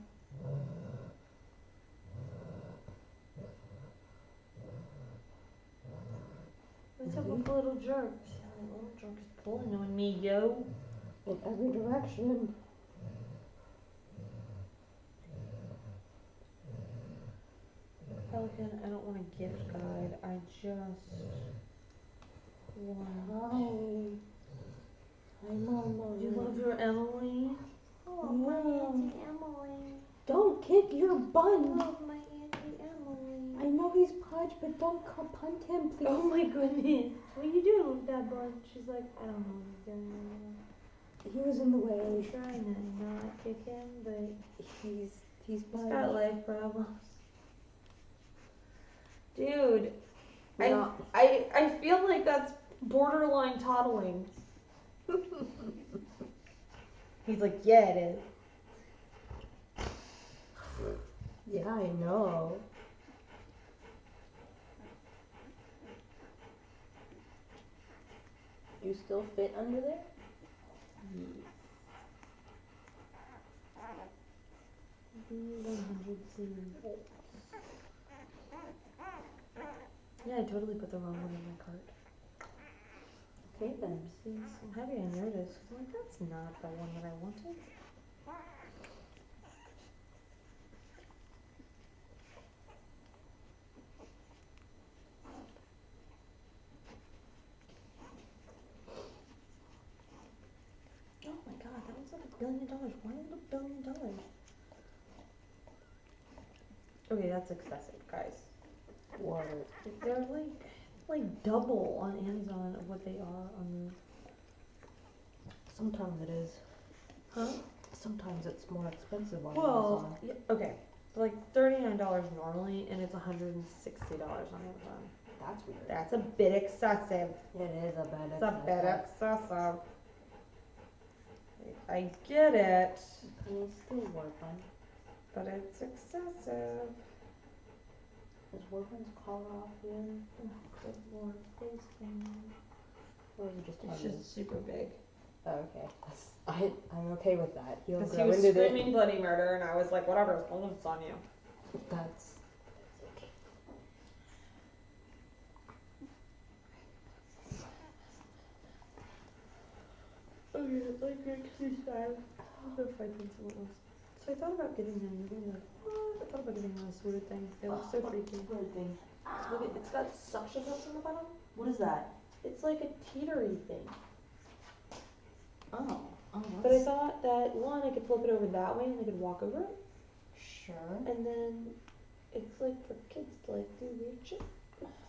What's up with the little jerks? The little jerk is pulling on me, yo. In every direction. Pelican, I don't want a gift guide. I just want. Hi. Hi, Mama. You love your Emily? Oh, my Auntie Emily. Don't kick your bun. Oh, my Auntie Emily. I know he's Pudge, but don't punt him, please. Oh my goodness. What are you doing with that bun? She's like, I don't know what he's doing right now. He was in the I'm way. trying to not kick him, but He's Pudge. got life problems. Dude, Yeah. I feel like that's borderline toddling. He's like, yeah, it is. Yeah, I know. You still fit under there? Yes. 100 volts. Yeah, I totally put the wrong one in my cart. Okay then. I'm happy I noticed. I'm like, that's not the one that I wanted. Oh my god, that was like $1 billion. Why is it $1 billion? Okay, that's excessive, guys. What? They're like double on Amazon of what they are on Sometimes it is. the. Huh? Sometimes it's more expensive on Well, Amazon. yeah, okay. Like $39 normally, and it's $160 on Amazon. That's weird. That's a bit excessive. It is a bit It's a bit excessive. I get it, It's still working. but it's excessive. Is Warren's collar off here? Oh, good lord, please can. Or is it just It's ugly? just super big. Oh, okay. I'm okay with that. He'll Because he grow was into screaming bloody murder, and I was like, whatever, as long as it's on you. That's okay. Okay, like makes me sad. I'm gonna find someone else. So I thought about getting him. You're gonna be like, what? I thought about getting him this weird thing. It looks so creepy. Weird thing. Look at, it's got suction cups on the bottom. What is that? It's like a teetery thing. Oh. Oh, But I that's thought that one, I could flip it over that way and I could walk over it, sure. and then it's like for kids to like do weird shit.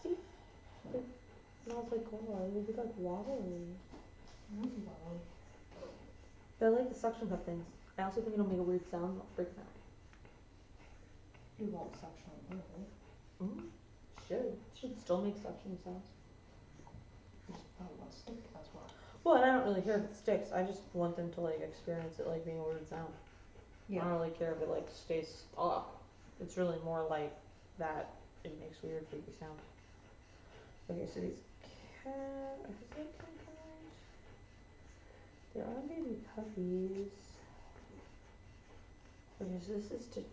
See? Like, and I was like, oh, it would be like wobbly. Really lovely. But I like the suction cup things. I also think it'll make a weird sound. It'll freak them out. It won't suction really. Should still make suction sounds. It just probably won't stick as well. Well, and I don't really care if it sticks. I just want them to like experience it like being a weird sound. I don't really care if it like stays stuck. It's really more like that it makes weird freaky sounds. Okay, so these they're on baby puppies. Okay, so this is to 10.2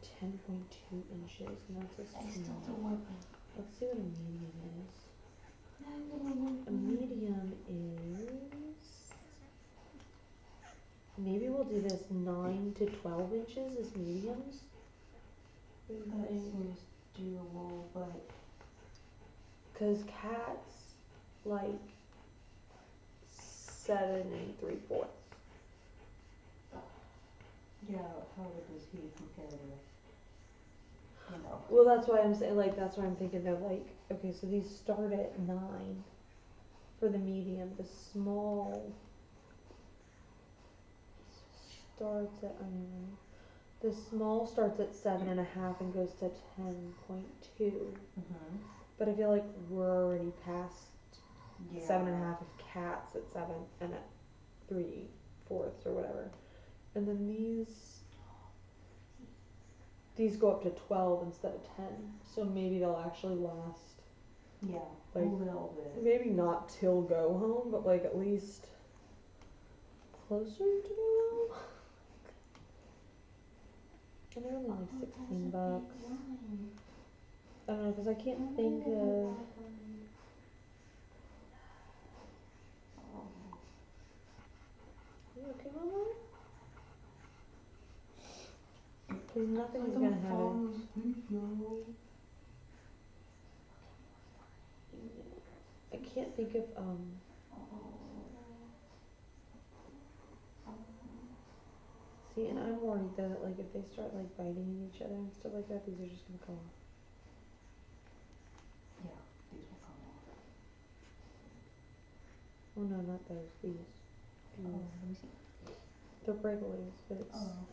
inches, and that's a It's still small. working. Let's see what a medium is. A medium is, maybe we'll do this 9 to 12 inches as mediums. What do you That think? seems doable, but Cause cats like 7 3/4. yeah, how does he compare to, you know? Well, that's why I'm saying, like, that's why I'm thinking of, like, okay, so these start at 9 for the medium. The small starts at, the small starts at 7.5 and goes to 10.2. Mm-hmm. But I feel like we're already past Yeah. 7.5 of cats at 7 and at 3/4 or whatever. And then these go up to 12 instead of 10. So maybe they'll actually last. Yeah, Like, a little bit. Maybe not till go home, but like at least closer to go home. And they're only like $16. I don't know, because I can't think of. You okay, Mama? Because nothing's gonna happen. I can't think of See, and I'm worried that like if they start like biting each other and stuff like that, these are just gonna come off. Yeah, these will come off. Oh no, not those. These. Oh, let me see. They're breakaways, but it's. Oh.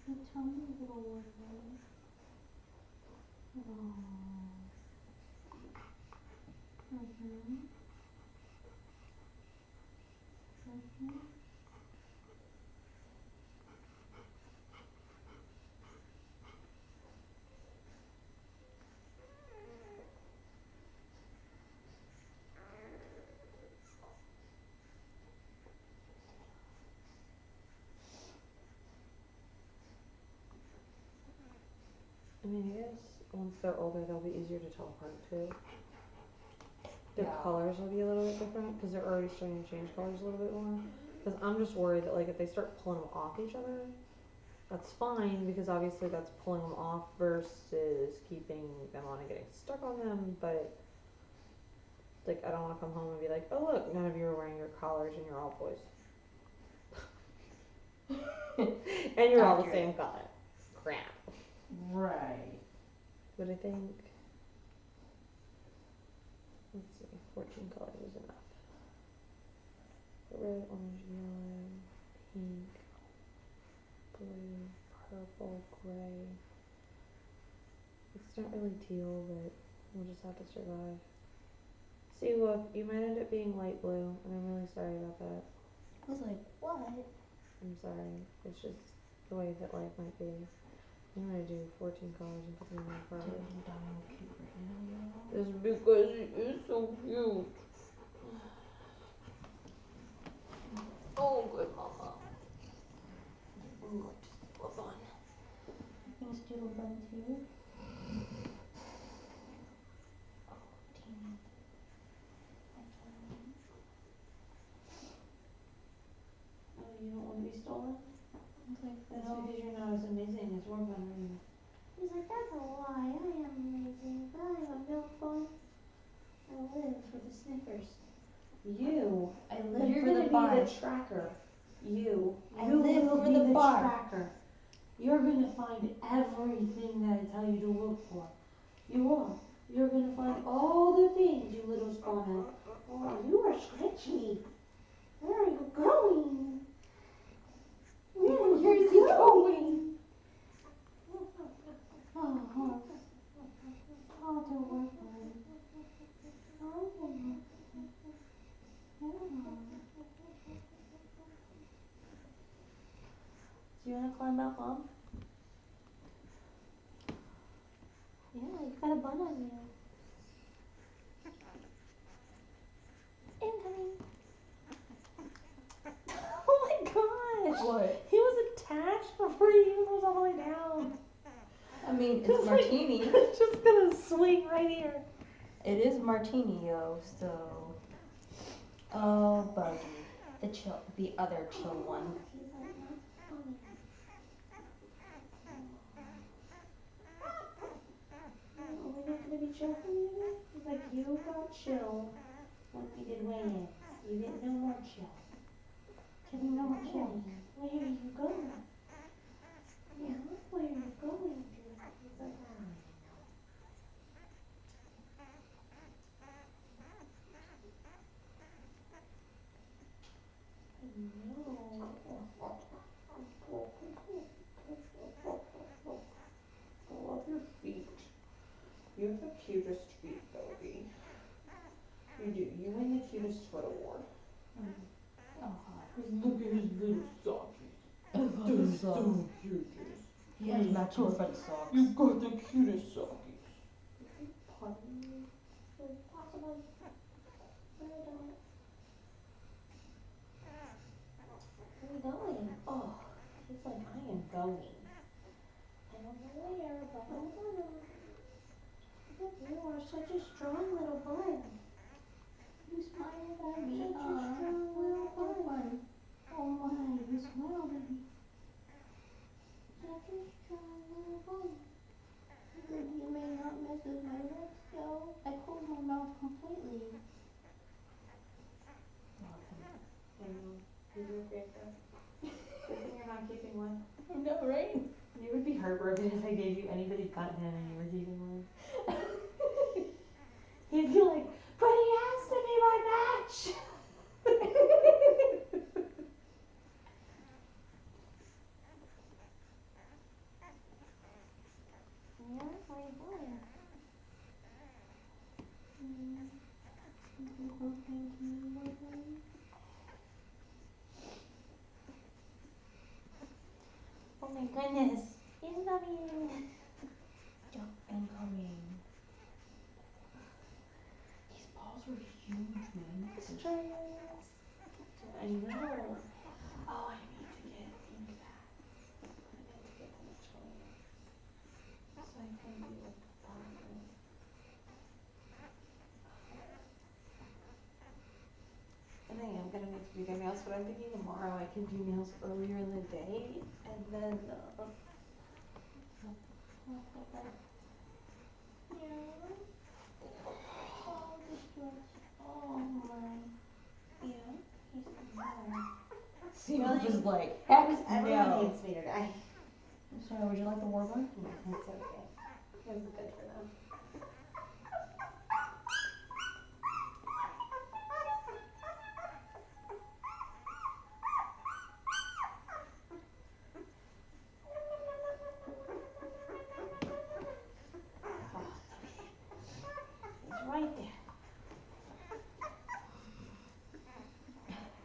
The tiny little one. Oh. Mm-hmm. Mm-hmm. I mean, I guess once they're older, they'll be easier to tell apart too. Their Yeah. colors will be a little bit different because they're already starting to change colors a little bit more. Because I'm just worried that like if they start pulling them off each other, that's fine because obviously that's pulling them off versus keeping them on and getting stuck on them. But like I don't want to come home and be like, oh look, none of you are wearing your collars and you're all boys. And you're all the same color. Crap. Right. But I think, let's see, 14 colors is enough. Red, orange, yellow, pink, blue, purple, gray. It's not really teal, but we'll just have to survive. Seawolf, you might end up being light blue, and I'm really sorry about that. I was like, what? I'm sorry. It's just the way that life might be. I'm gonna do 14 collars and 15 minutes per hour. Dude, you dying how cute right now, yo. It's because it is so cute. Oh, good mama. Ooh, just love on. Nice doodle bun too. Oh, teeny. Oh, you don't want to be stolen? I was like, that's because you're not as amazing as Warbun, are you? He's like, that's a lie. I am amazing, but I'm a milk bun. I live for the Snickers. You. I live for the bun. You're gonna be the tracker. You. I live for the tracker. You're gonna find everything that I tell you to look for. You are. You're gonna find all the things, you little spawner. Oh, you are scratchy. Where are you going? Where is he going? Oh, don't worry. Do you want to climb out, Mom? Yeah, you got a bun on you. Incoming. Oh my gosh. What? He was attached before he even was all the way down. I mean, it's Martini. It's just gonna swing right here. It is Martini, yo, so. Oh, Bogie. The other chill one. He's like, not funny. Are we not gonna be chill for you today? He's like, you got chill when we did weigh-ins. You get no more chill. Tell me no more chill. Where are you going? Yeah, where are you going? He's like, I don't even know. I love your feet. You have the cutest feet, Bogie. You do. You win the cutest foot award. Oh, Look at his little sockies. I love his socks. So cute. He has matching foot socks. You got the cutest sockies. Pardon me? Possibly. Where are we going? Oh, he's like, I am going. I don't know where, but I'm going. You are such a strong little bun. You smiled at me, Such a strong little bun. Oh my, you smiled at me. Such a strong little bun. You may not mess with my lips, though. I closed my mouth completely. Love him. I know. He's your favorite. Good thing you're not keeping one. I know, right? You would be heartbroken if I gave you anybody but him and you were keeping one. He'd be like, but he has to be my match. Yeah, where are you going? Oh my goodness. Incoming. Incoming. These balls were huge, man. Stratus. I know. Oh, I need to get into that. I need to get the toys. So I can do like fun. And I am gonna need to do their nails, but I'm thinking tomorrow I can do nails earlier in the day, and then Yeah. Oh, the stretch. Oh my. yeah, he's there. Seawolf is like, Everyone no. hates me today. I'm sorry, would you like the war bun? Yeah, it's okay. It was good for them. He's right there.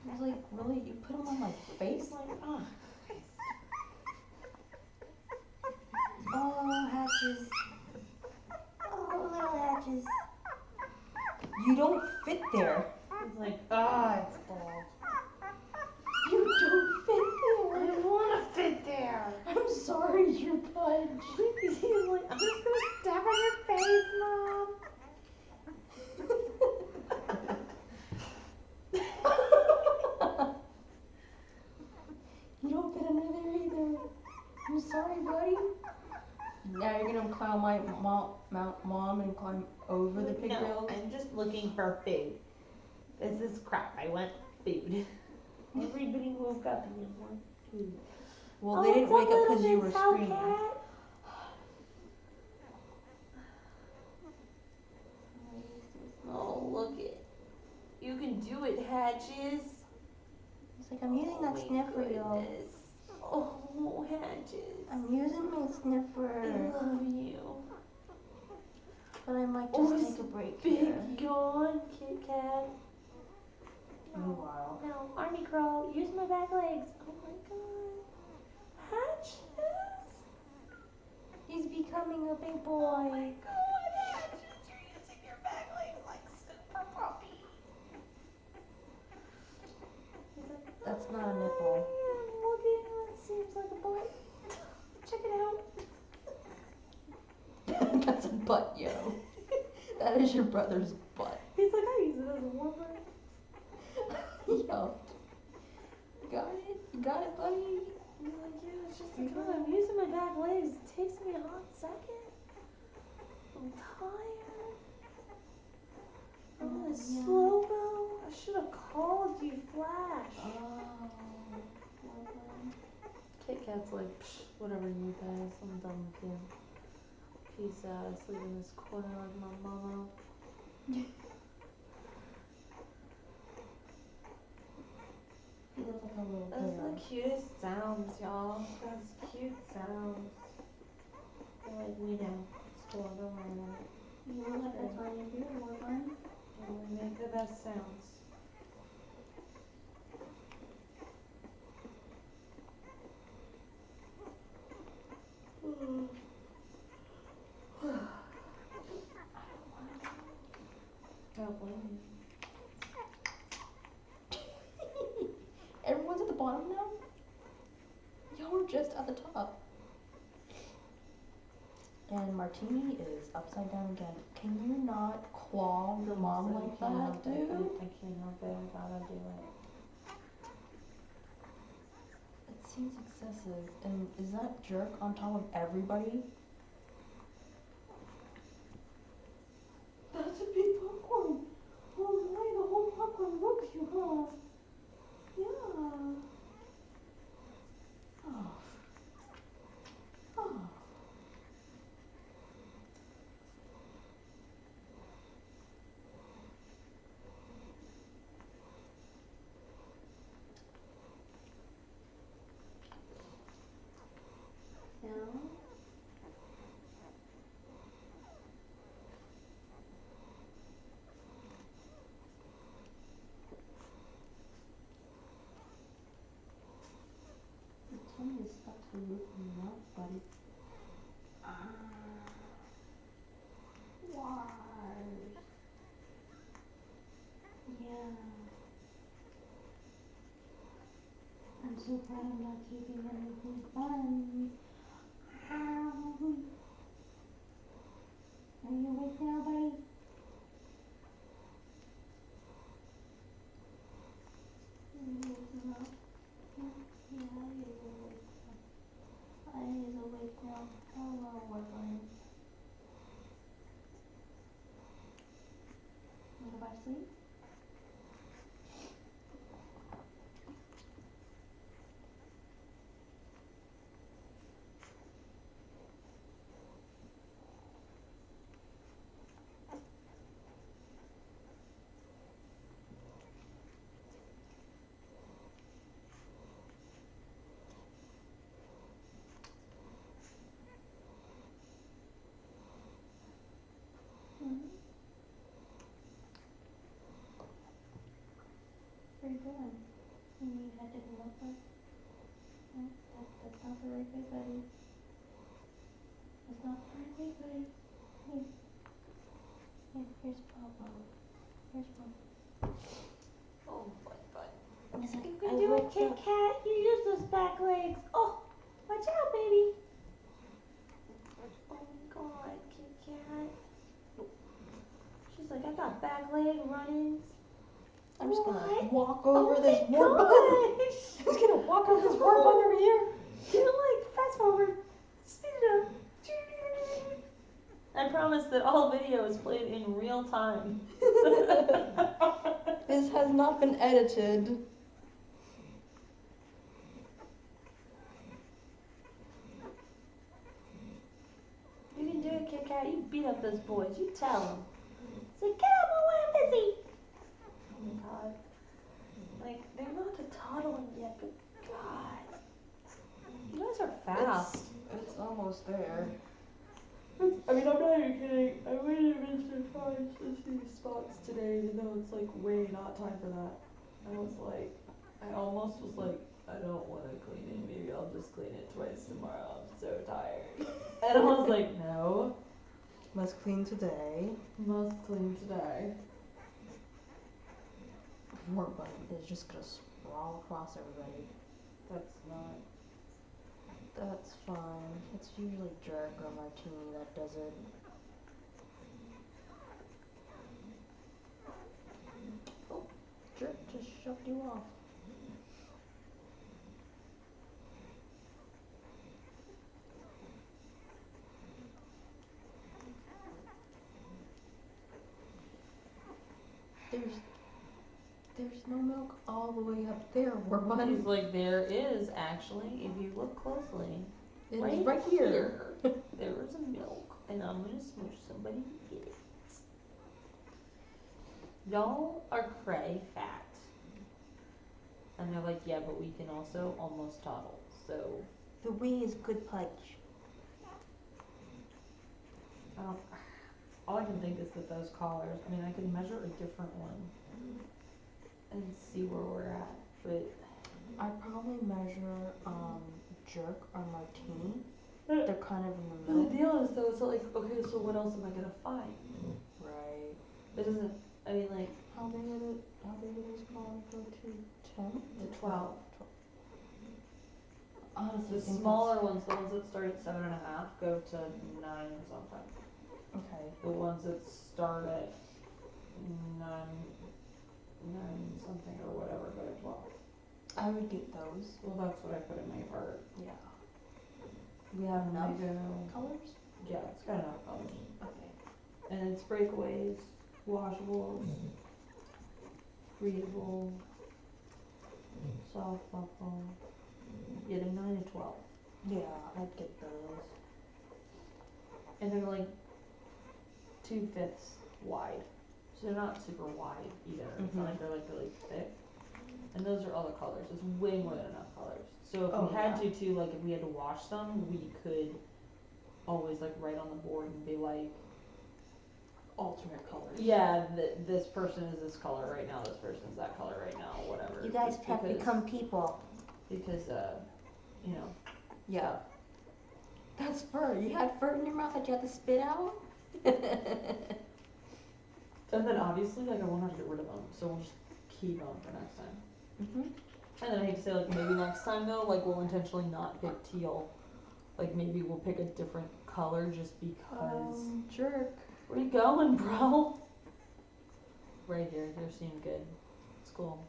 I was like, really? You put him face. Like, oh. Oh, hatches. Oh, little hatches. You don't fit there. He's like, it's bald. You don't fit I there. want to fit there. I'm sorry, you're punch. He's like, I'm just gonna step on your face, Mom. You don't fit under there either. I'm sorry, buddy. Now you're gonna climb my mom and climb over the No, pigtails. I'm just looking for food. This is crap. I want food. Everybody woke up and they want food. Well, they didn't wake up because you were screaming. Hellcat. Oh, look it. You can do it, Hatches. It's like I'm using that sniffer, y'all. Oh, Hatches. I'm using my sniffer. I love you. But I might Oh, just take a break Big here. yawn, Kit Kat. Meanwhile. No, army crawl. Use my back legs. Oh my god. Hatches. He's becoming a big Oh my boy. god, Hatches. You're using your back legs like super puppy. He's like, That's not a nipple. I'm looking. It seems like a butt. Check it out. That's a butt, yo. That is your brother's butt. He's like, I use it as a warmer. Yo. Got it? You got it, buddy? He's like, yeah, it's just because I'm using my back legs. It takes me a hot second. I'm tired. I'm gonna slow go. I should have called you, Flash. Kit Kat's like, psh, whatever you guys. I'm done with you. Peace out. I sleep in this corner like my mama. He does like a little That's bear. the cutest sounds, y'all. That's cute sounds. They're like, we know. It's cool, don't worry about it. You look like that's why you're here, war bun. And we make the best sounds. Don't blame you. Everyone's at the bottom now? Y'all were just at the top. And Martini is upside down again. Can you not claw your mom like that, dude? I can't help it. I gotta do it. It seems excessive. And is that jerk on top of everybody? That's a big popcorn. Oh my, the whole popcorn ropes you, huh? Yeah. Oh. Oh. No. The tongue is stuck to the roof of your mouth, buddy. Wars. Yeah. I'm so glad I'm not keeping them with these buns. Are you awake now, buddy? Are you waking up? Yeah, he is awake now. He is awake now. Oh, well, work on him. You go back to sleep? Where are you going? You had to come up with? No, that's not the right way, buddy. That's not the right way, buddy. Here. Here, here's Papa. Here's Papa. Oh, fun. He's like, You I can do it, woke Kit up. Kat. You use those back legs. Oh, watch out, baby. Oh my God, Kit Kat. She's like, I got back leg runnings. I'm just gonna What? walk over Oh this my war bun. gosh. I'm just gonna walk over this war bun over here. You're like, fast forward. Speed it up. I promise that all video is played in real time. This has not been edited. You can do it, Kit Kat. You beat up those boys. You tell them. Say, get out my way, I'm busy. Oh my God. Like, they're not to toddling yet, but God. You guys are fast. It's almost there. I mean, I'm not even kidding. I went to Mr. Price to see spots today, even though it's like way not time for that. I was like, I almost was like, I don't want to clean it. Maybe I'll just clean it twice tomorrow. I'm so tired. And I was like, no, Must clean today. must clean today. War bun is just gonna sprawl across everybody. That's not. That's fine. It's usually Jerk or Martini that does it. Oh, Jerk just shoved you off. There's no milk all the way up there, War bun. He's like, there is actually, if you look closely. It's right here. There is a milk, and I'm gonna smoosh somebody to get it. Y'all are cray fat. And they're like, yeah, but we can also almost toddle, so. The wee is good punch. All I can think is that those collars, I mean, I could measure a different one and see where we're at, but. I'd probably measure Jerk or Martini. They're kind of in the middle. The deal is though, it's like, okay, so what else am I gonna find? Right. It doesn't, I mean, like, How big are those collars go to? 10 to 12. Honestly, The I think smaller ones, the ones that start at 7.5, go to 9 something. Okay. The ones that start at 9 something or whatever go to 12. I would get those. Well, that's what I put in my cart. Yeah. We have Enough enough. colors? Yeah, it's got enough colors. Okay. And it's breakaways, washables, breathable, soft buckle. Yeah, they're 9 to 12. Yeah, I'd get those. And they're like 2/5 wide. So they're not super wide either. It's not like they're like really thick. And those are all the colors. It's way more than enough colors. So if we had to too, like if we had to wash them, we could always like write on the board and be like, Alternate colors. yeah, this person is this color right now, this person is that color right now, whatever. You guys Just have because- become people. Because, you know. Yeah. That's fur. You had fur in your mouth that you had to spit out? And then obviously, like, I won't have to get rid of them, so we'll just keep them for next time. And then I hate to say, like, maybe next time though, like, we'll intentionally not pick teal. Like, maybe we'll pick a different color just because. Jerk. Where you going, bro? Right here. Here seemed good. It's cool.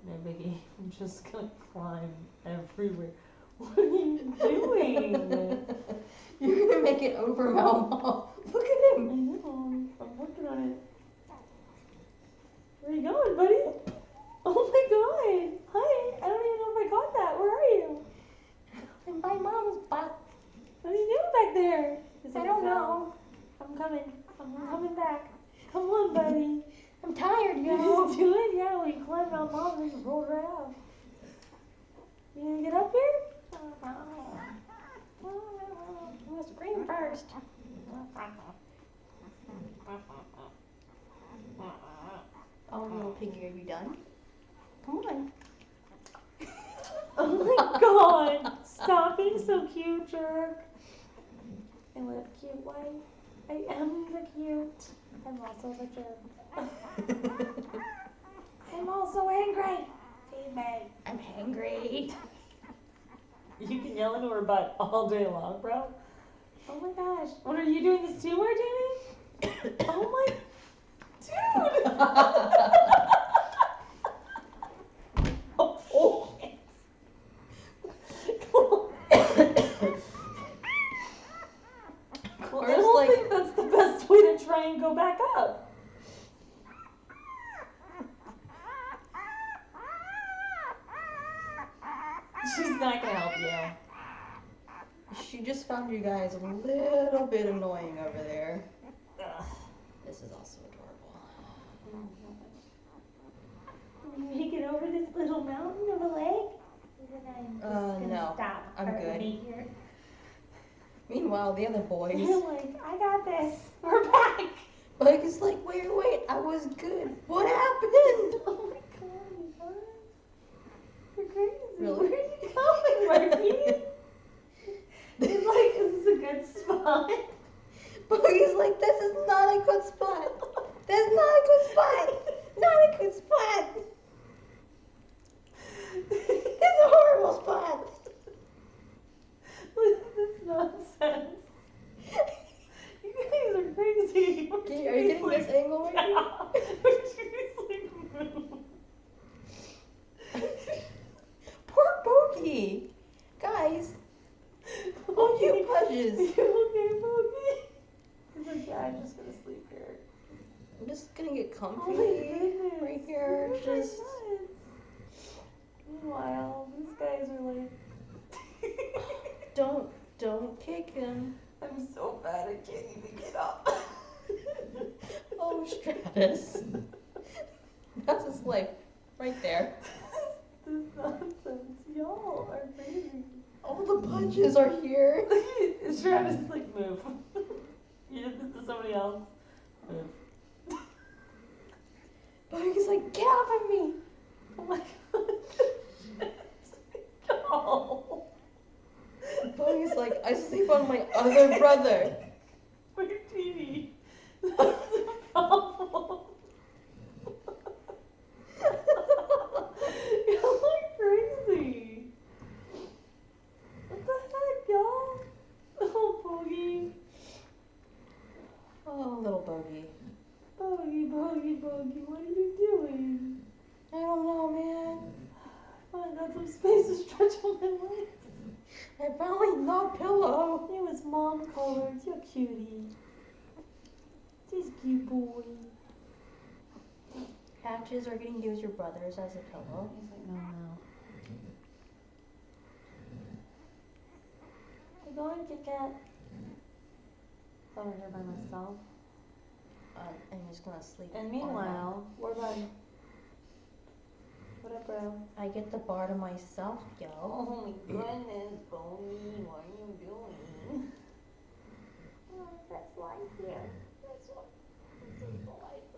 No biggie. I'm just gonna climb everywhere. What are you doing? You're gonna make it over Mom. Look at I him. know. I'm working on it. Where are you going, buddy? Oh my god. Hi. I don't even know if I got that. Where are you? And by Mom's butt. What are you doing back there? I don't know. I'm coming. I'm coming back. Come on, buddy. I'm tired, You yo. just do it? Yeah, we climbed on mom and just rolled right off. You gonna get up here? You must scream first. Oh, little piggy, are you done? Come on. Oh my god. Stop being so cute, jerk. I live cute life. I am the cute. I'm also the jerk. I'm also angry. Feed me. I'm hangry. You can yell into her butt all day long, bro. Oh my gosh. What are you doing this too, Martini? Oh my dude. Oh. I don't think that's the best way to try and go back up. She's not gonna help you. She just found you guys a little bit annoying over there. Ugh. This is also adorable. Can we make it over this little mountain of a lake? I'm just gonna no, stop. I'm good. Here. Meanwhile, the other boys. They're like, I got this. We're back. Bug is like, wait, I was good. What happened? Oh my god, you guys. You're crazy. Really? Where are you going, Martini? It's like, is this a good spot? Bug is like, this is not a good spot. That's not a good spot. Not a good spot. It's a horrible spot. Look at this nonsense. You guys are crazy. Are you getting this angle right here? Poor Bogie. Guys. Oh, you pudges. You okay, Bogie? He's like, yeah, I'm just gonna sleep here. I'm just gonna get comfy Oh my goodness. right here. Oh my Just. nuts. Meanwhile, these guys are like. Don't kick him. I'm so bad I can't even get up. Oh, Stratus. That's his life. Right there. This nonsense. Y'all are crazy. All the punches are here. Stratus is like, move. You did this to somebody else. Move. Buggy's like, get off of me. Oh my god. No. Buggy's like, I sleep on my other brother. Martini. That's the problem. Y'all are crazy. What the heck, y'all? Oh, Bogie. Oh, little Bogie. Bogie, what are you doing? I don't know, man. I got some space to stretch on my legs. I finally not pillow. It was mom colored. You're cutie. This cute boy. Patches are getting used your brothers as a pillow. He's like, no. You going, Kit Kat? Over here by myself. I'm just gonna sleep. And meanwhile, we're by. What up, bro? I get the bar to myself, yo. Oh my goodness, Bogie, what are you doing? Oh, that's life here. That's what. This is the life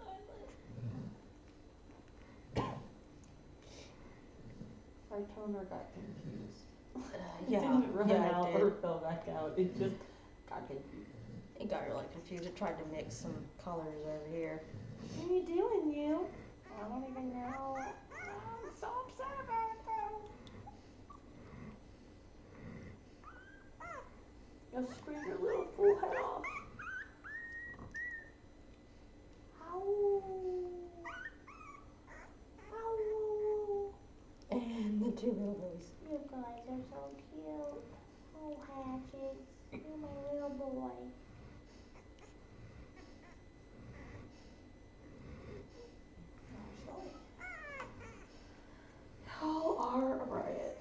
I live. Our toner got confused. It didn't run out or fell back out. It just got confused. It got really confused. It tried to mix some colors over here. What are you doing, you? I don't even know. I'm so upset about it, though. Go scream your little fool head off. Ow. Ow. And the two little boys. You guys are so cute. Oh, Hatches. You're my little boy. Y'all are a riot.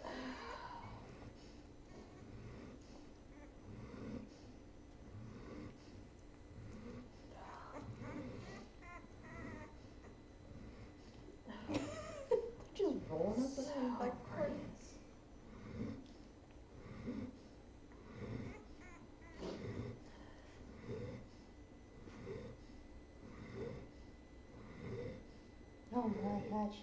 Just rolling up the back part. Oh my Patches.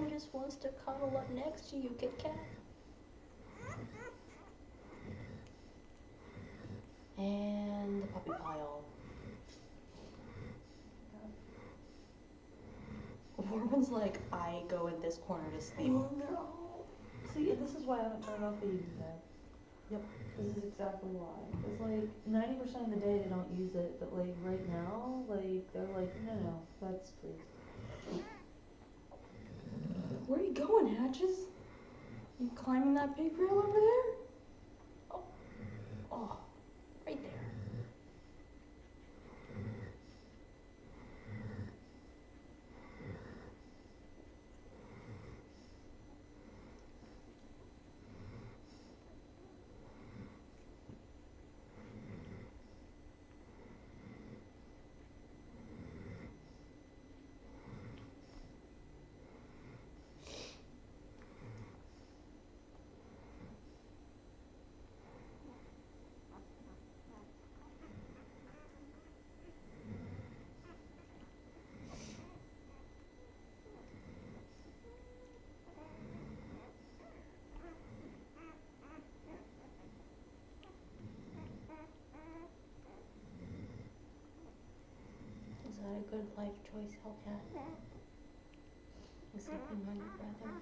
one just wants to cuddle up next to you, Kit Kat. And the puppy pile. Warren's like, I go in this corner to sleep. Oh no. See, this is why I haven't turned off the easy bed. Yep. This is exactly why. It's like 90% of the day they don't use it, but like right now, like they're like, no, that's please. Where are you going, Hatches? You climbing that big rail over there? Oh. Oh. Right there. Is that a good life choice, Hellcat? Sleeping on your brother?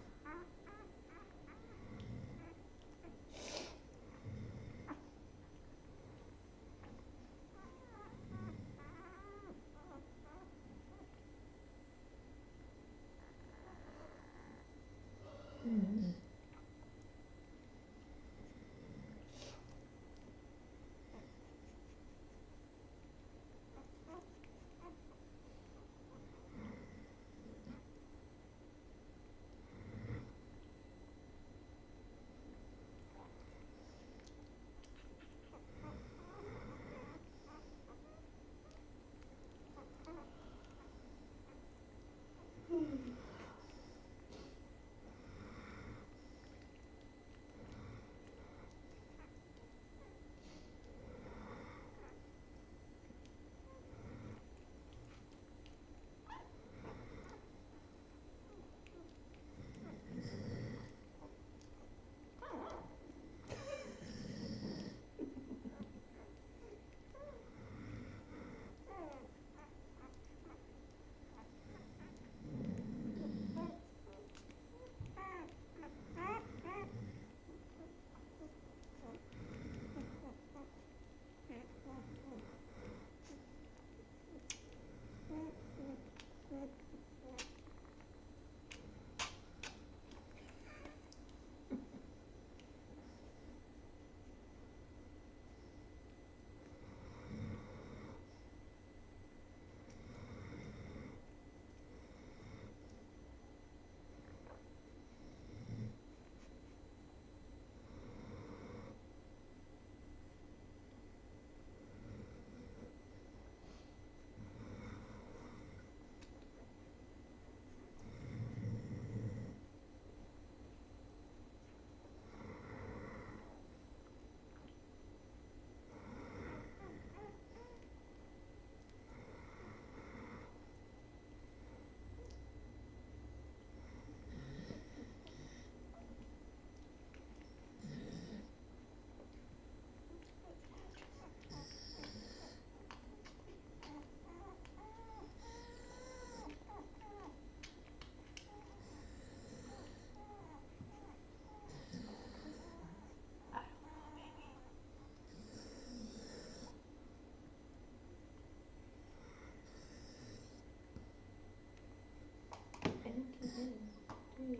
Dude,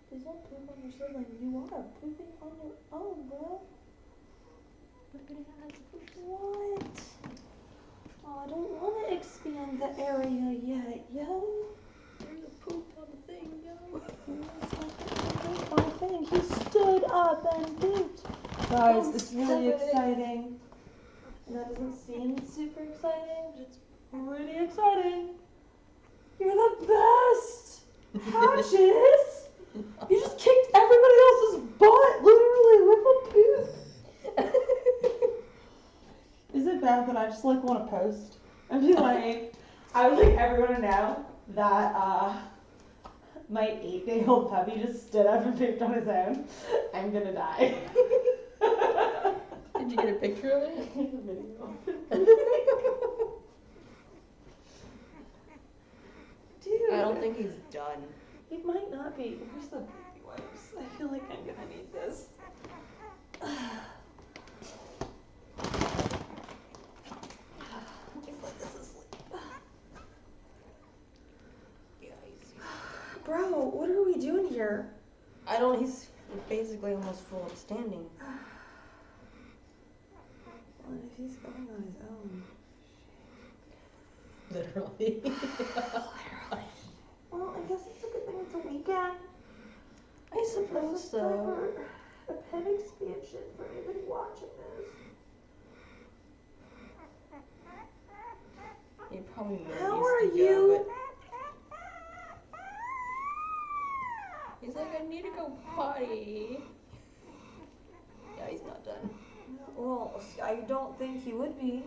please don't poop on your sibling. You are pooping on your own, bro. What? Oh, I don't want to expand the area yet, yo. There's a poop on the thing, yo. Poop on the thing. He stood up and pooped. Guys, it's really exciting. That doesn't seem super exciting, but it's pretty exciting. You're the best! Hatches! You just kicked everybody else's butt, literally, with a poop. Is it bad that I just like want to post and be like, I would like everyone to know that my 8-day-old puppy just stood up and pooped on his own, I'm gonna die. Did you get a picture of it? Here's a video. Dude. I don't think he's done. He might not be. Where's the baby wipes? I feel like I'm gonna need this. Bro, what are we doing here? He's basically almost full of standing. Well, if he's going on his own. Literally. Literally. Well, I guess it's a good thing it's a weekend. I suppose so. A pet expansion for anybody watching this. He probably really How needs are to you? go, but he's like, I need to go potty. Yeah, he's not done. Well, I don't think he would be.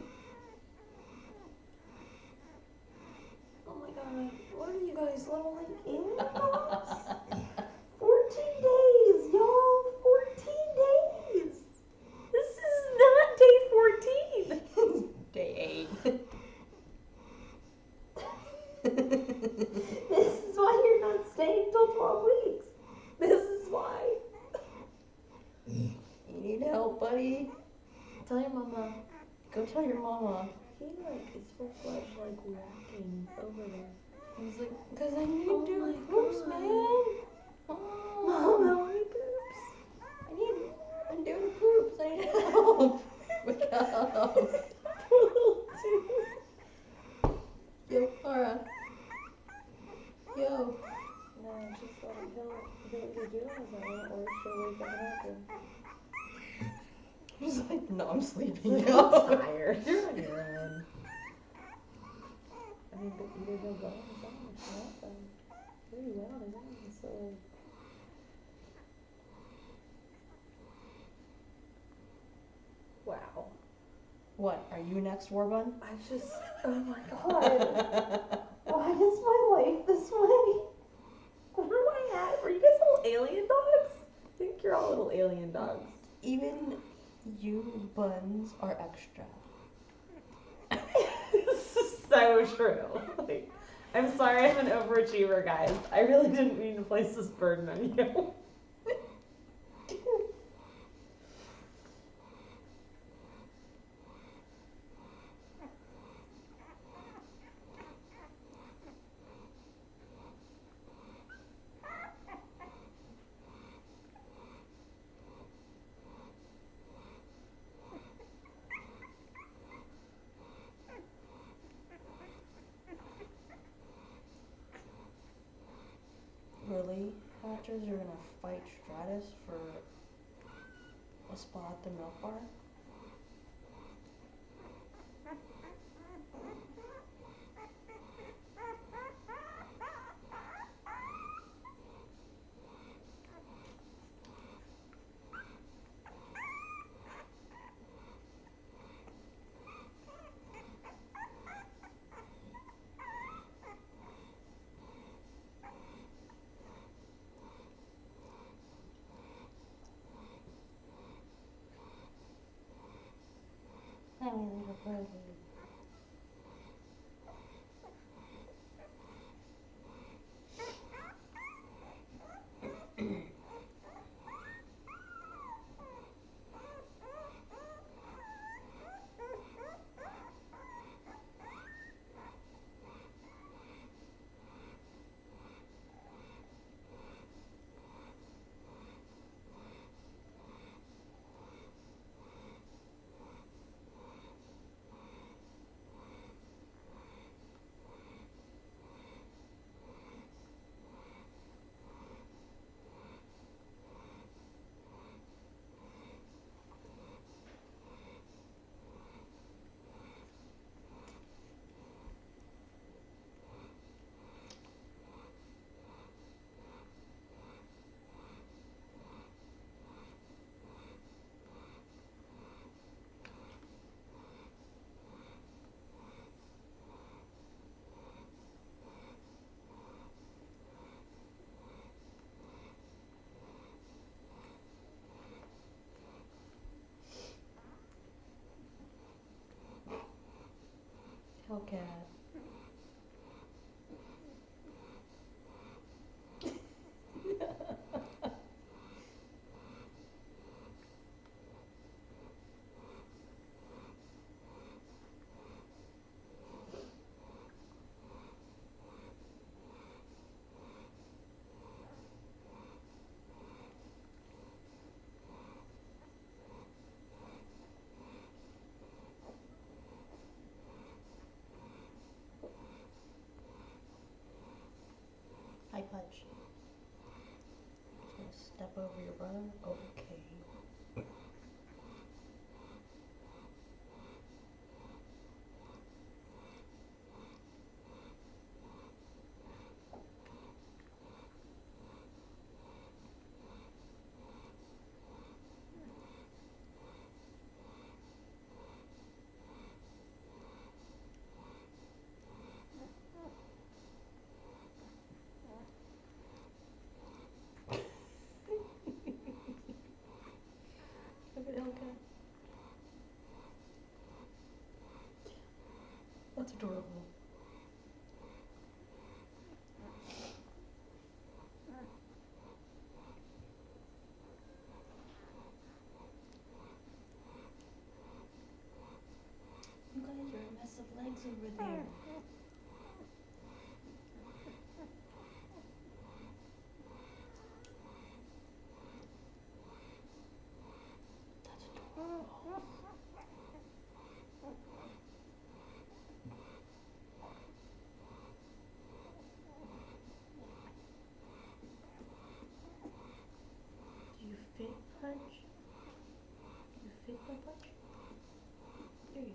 Oh my god, what are you guys, little like alien dogs? 14 days, y'all! 14 days! This is not day 14! Day 8. This is why you're not staying till 12 weeks. This is why. You need help, buddy. Tell your mama. Go tell your mama. He like is full-fledged like walking over there. He's like, because I need Oh to do my poops, God. man. Mom, how many poops? I'm doing poops. I need help. Wake up. Yo, Clara. Yo. No, just let him. He'll either do it on his own or she'll wake up and happen. He's like, no, I'm sleeping I'm now. tired. You're on your own. I mean, but either he'll go on his own or she'll help him. Really well on his own, so like. Wow. What? Are you next, Warbun? I just. Oh my god. Why is my life this way? Where am I at? Are you guys little alien dogs? I think you're all little alien dogs. Even you buns are extra. This is so true. Like, I'm sorry I'm an overachiever, guys. I really didn't mean to place this burden on you. Really? Hatchers are gonna fight Stratus for a spot at the milk bar? Hi, my little buddy. over your brother? Okay. Look at Hellcat. That's adorable. You guys are a mess of legs over there. That's adorable. Do you fit, Punch? Do you fit my Punch? There you go.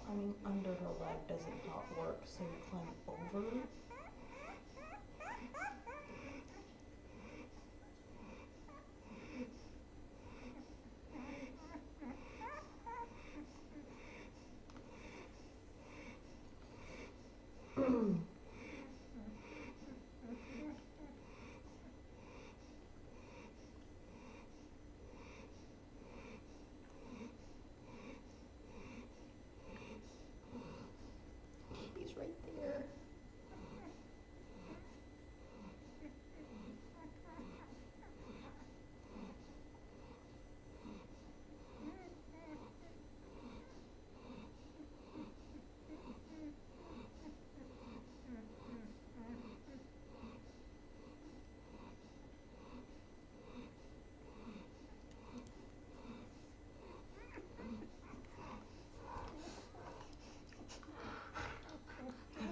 Climbing under her leg doesn't not work, so you climb over. He's right there.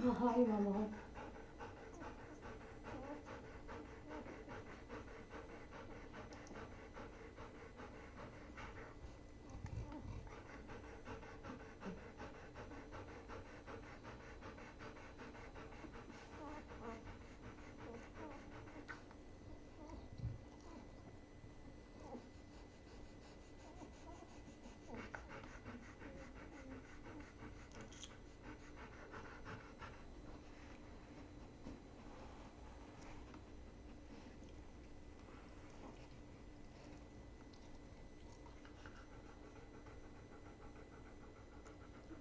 Hi, Mama.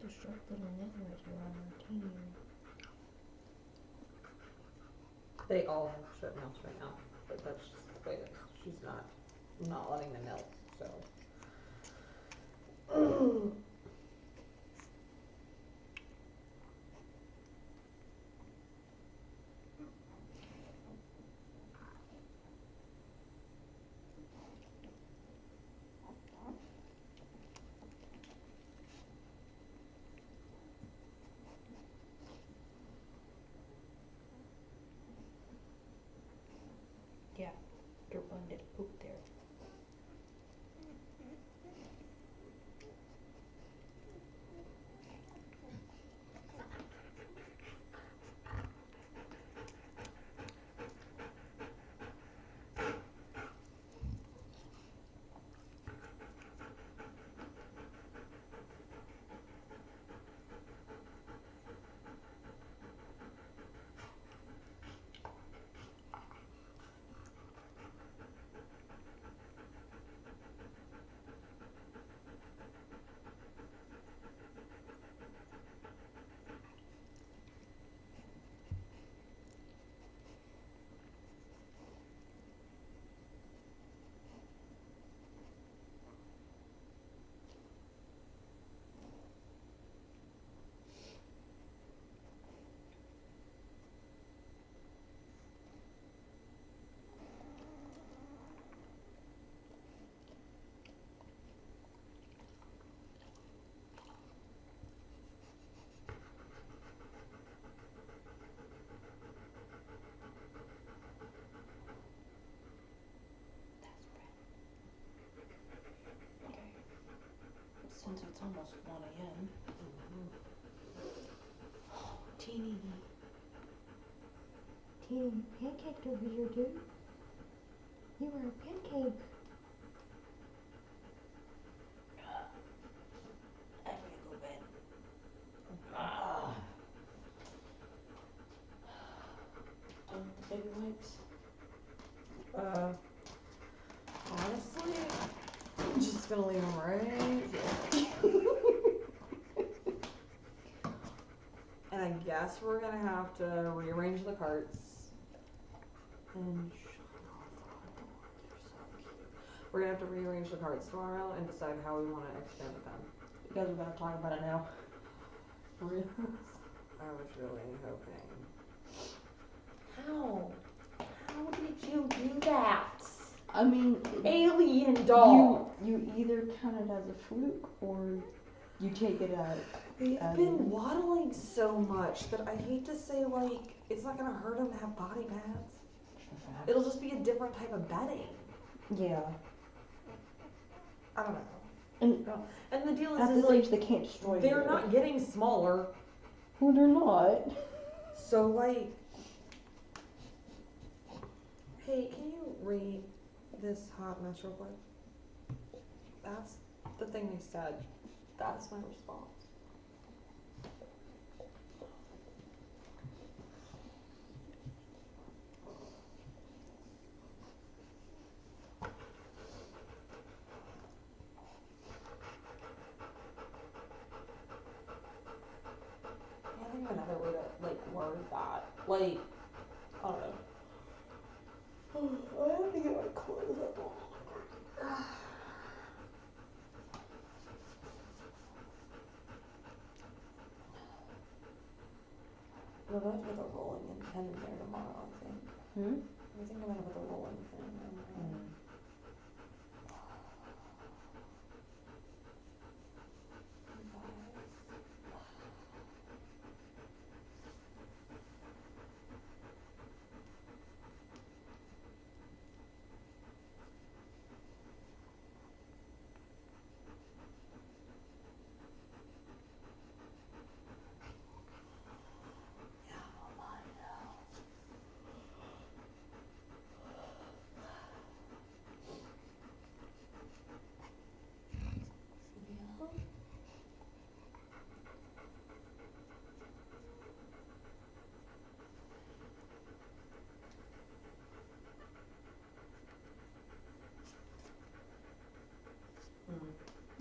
The short little nail right here on Martini. They all have shut mouths right now, but that's just the way that she's not letting them milk, so. Yeah, your bun did a poop there. getting pancaked over here, dude. You are a pancake. I'm gonna go bed. Ah. Baby wipes. Honestly, I'm just gonna leave them right here. And I guess we're gonna have to rearrange the carts. And we're gonna have to rearrange the carts tomorrow and decide how we want to expand the pen. Because we're gonna talk about it now. Really? I was really hoping. How? How did you do that? I mean, Alien doll. You either count it as a fluke or you take it as. They've been waddling so much that I hate to say, like, it's not gonna hurt them to have body pads. It'll just be a different type of bedding. Yeah. I don't know. And the deal At is this like, age, they can't destroy they're it. not getting smaller. Well, they're not. So, like, hey, can you read this hot mess real quick? That's the thing they said. That's my response. I can't think of another way to, like, word that. Like, I don't know. I have to get my clothes up on. We're going to put the rolling pin in there tomorrow, I think. I think I'm gonna put the rolling pin in there. You guys. Yeah, Mama, I know.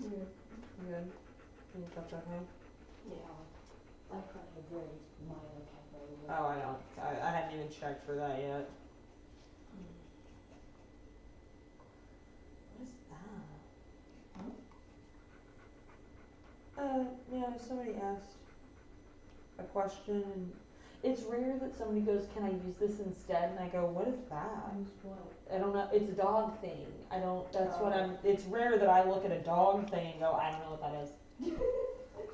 Yeah. Yeah. Good. Can you touch that hand? Yeah. I've got a very minor typo. Oh, I don't. I hadn't even checked for that yet. What is that? Yeah, somebody asked a question and it's rare that somebody goes, can I use this instead? And I go, what is that? Use what? I don't know. It's a dog thing. I don't, that's what I'm, it's rare that I look at a dog thing and go, I don't know what that is.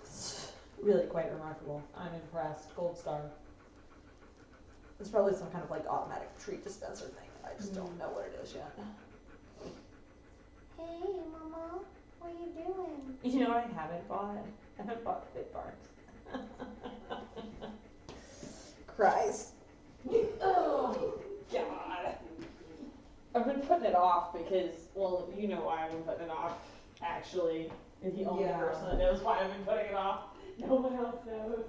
It's really quite remarkable. I'm impressed. Gold star. It's probably some kind of like automatic treat dispenser thing. I just don't know what it is yet. Hey, Mama, what are you doing? You know what I haven't bought? I haven't bought Fit Bars. Christ. Oh, God. I've been putting it off because, well, you know why I've been putting it off, actually. You're the only person that knows why I've been putting it off. No one else knows.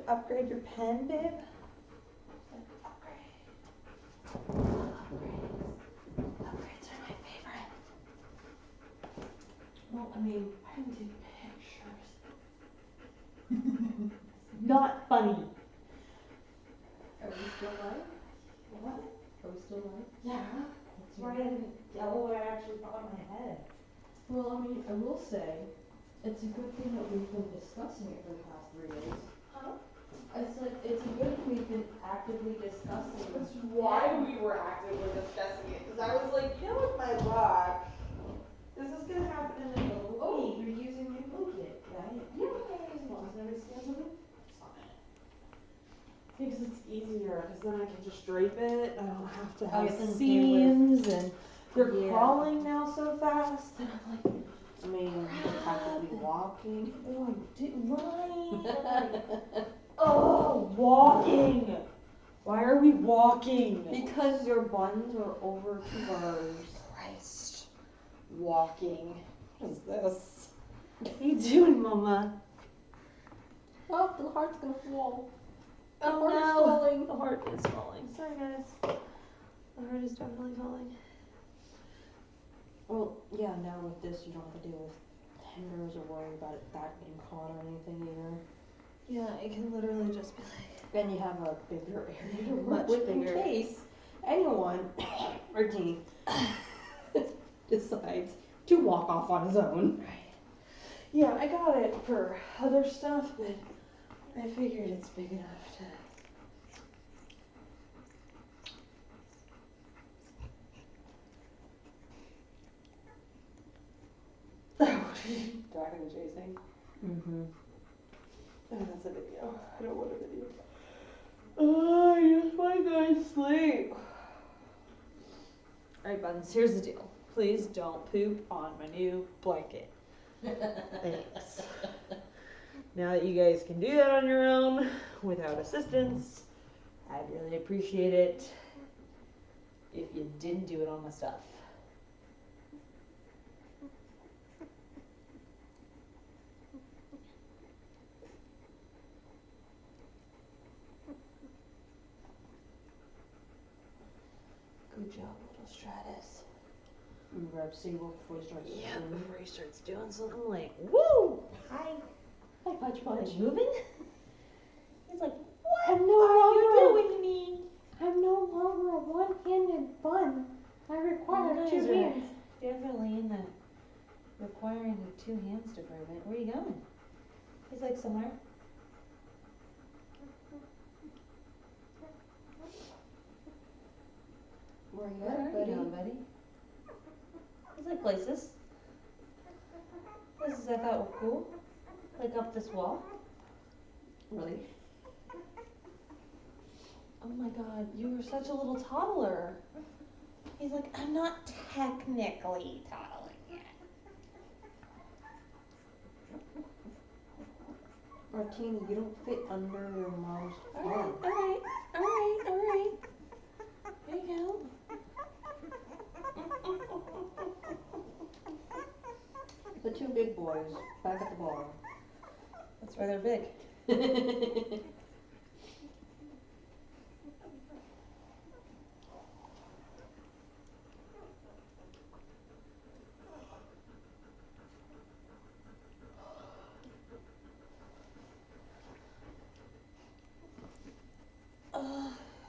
upgrade your pen, babe? Upgrades are my favorite. Well, I mean, I didn't do pictures. Not funny. are we still live? What? Are we still live? Yeah. That's why I didn't tell what I actually thought in my head. Well, I mean, I will say, it's a good thing that we've been discussing it for the past 3 days. Huh? I said, it's a good thing we've been actively discussing it. That's why we were actively discussing it. Because I was like, you know, with my rock, this is going to happen in the middle of the Oh, week. you're using my blanket, right? Yeah, as long as nobody steals it. It's fine. Because it's easier, because then I can just drape it. I don't have to have I can seams, and they're Yeah. crawling now so fast. And I'm like, I mean, they're practically walking. Oh, right. Oh, walking. Why are we walking? Because your buns are over 2 bars. Christ. Walking. What is this? What are you doing, Mama? Oh, the heart's gonna fall. Oh heart is no. falling. The heart is falling. Sorry, guys. The heart is definitely falling. Well, yeah, now with this, you don't have to deal with tenders or worry about it that getting caught or anything either. Yeah, it can literally just be like. And you have a bigger area to Much work with bigger. in case anyone, Martini, decides to walk off on his own. Right. Yeah, I got it for other stuff, but I figured it's big enough to. Talking and chasing. Mm-hmm. Oh, that's a video. I don't want a video. Oh, I just want to go to sleep. Alright, Buns, here's the deal. Please don't poop on my new blanket. Thanks. Now that you guys can do that on your own without assistance, I'd really appreciate it if you didn't do it on my stuff. Good job, little Stratus. You grab Seawolf before he starts Yeah, swimming. before he starts doing something like, woo! Hi. Hi, Punch Punch. Like moving? He's like, what I'm are no you longer doing to me? I'm no longer a one-handed bun. I require You 2 guys are hands. definitely in the requiring 2 hands department. Where are you going? He's like somewhere. Where you Where at, are buddy? you going, buddy? He's like places. Places I thought were cool. Like up this wall. Really? Oh my god, you were such a little toddler. He's like, I'm not technically toddling yet. Martini, you don't fit under your mom's Alright, arm. alright. Here you The 2 big boys back at the bar. That's why they're big.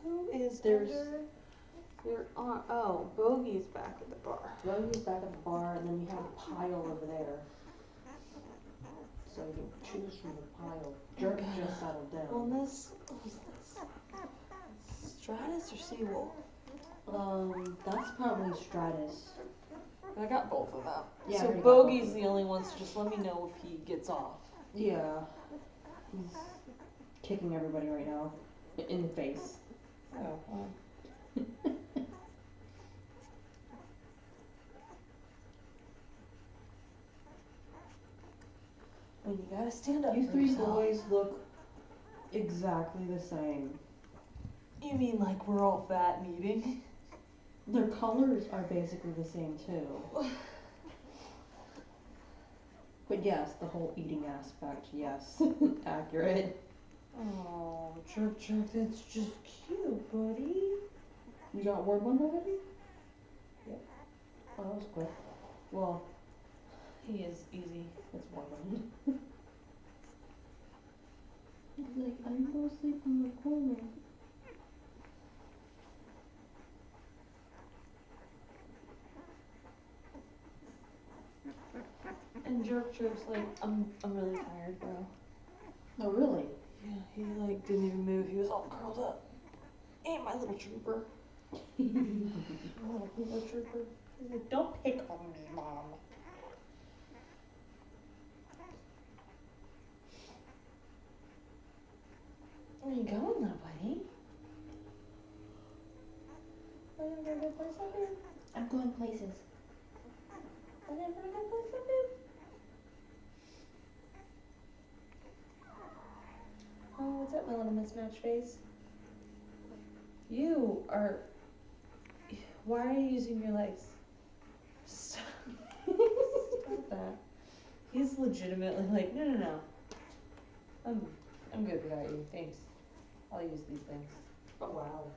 Who is There's- under your arm? Oh, Bogie's back at the bar. Bogie's back at the bar, and then we have a pile over there. So you can choose from the pile. Jerk just settled down. Well, this, what was this? Stratus or Seawolf? That's probably Stratus. I got both of them. Yeah, I So already got Bogie's both of the them. only one, so just let me know if he gets off. Yeah. He's kicking everybody right now. In the face. Oh, well. When you gotta stand up You for 3 yourself. boys look exactly the same. You mean like we're all fat and eating? Their colors are basically the same too. But yes, the whole eating aspect, yes. Accurate. Oh, Jerk, that's just cute, buddy. You got warm one already? Yep. Oh, that was quick. Well, he is easy. That's warm one. He's like, I'm gonna sleep in the corner. And Jerk's like, I'm really tired, bro. Oh, really? Yeah, he like didn't even move. He was all curled up. Ain't my little trooper. My little trooper. He's like, don't pick on me, Mom. Where you going, little buddy? Are you having a good place up here? I'm going places. Are you having a good place up here? Oh, what's up, my little mismatched face? You are. Why are you using your legs? Stop. Stop that. He's legitimately like, no. I'm good without you. Thanks. I'll use these things. Oh, wow.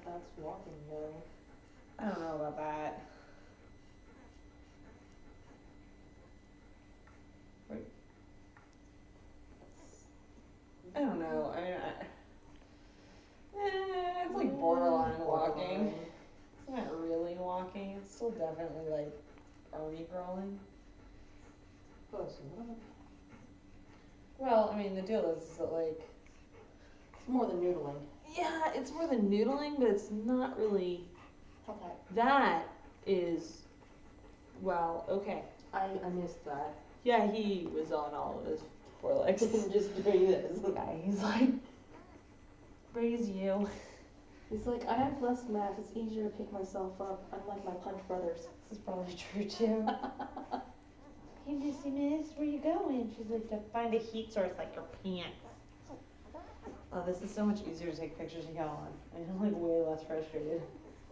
That's walking though. I don't know about that. I don't know. I mean, it's like borderline walking. It's not really walking. It's still definitely like army crawling. Close enough. Well, I mean, the deal is that like, It's more than noodling. yeah, it's more than noodling, but it's not really. Hellcat. That is, well, okay. I missed that. Yeah, he was on all of his four legs. Just doing this. Yeah, he's like, praise you. He's like, I have less mass, it's easier to pick myself up, unlike my punch brothers. This is probably true too. Hey, Missy Miss, where you going? She's like, to find a heat source like your pants. Oh, this is so much easier to take pictures of y'all on. I'm like way less frustrated.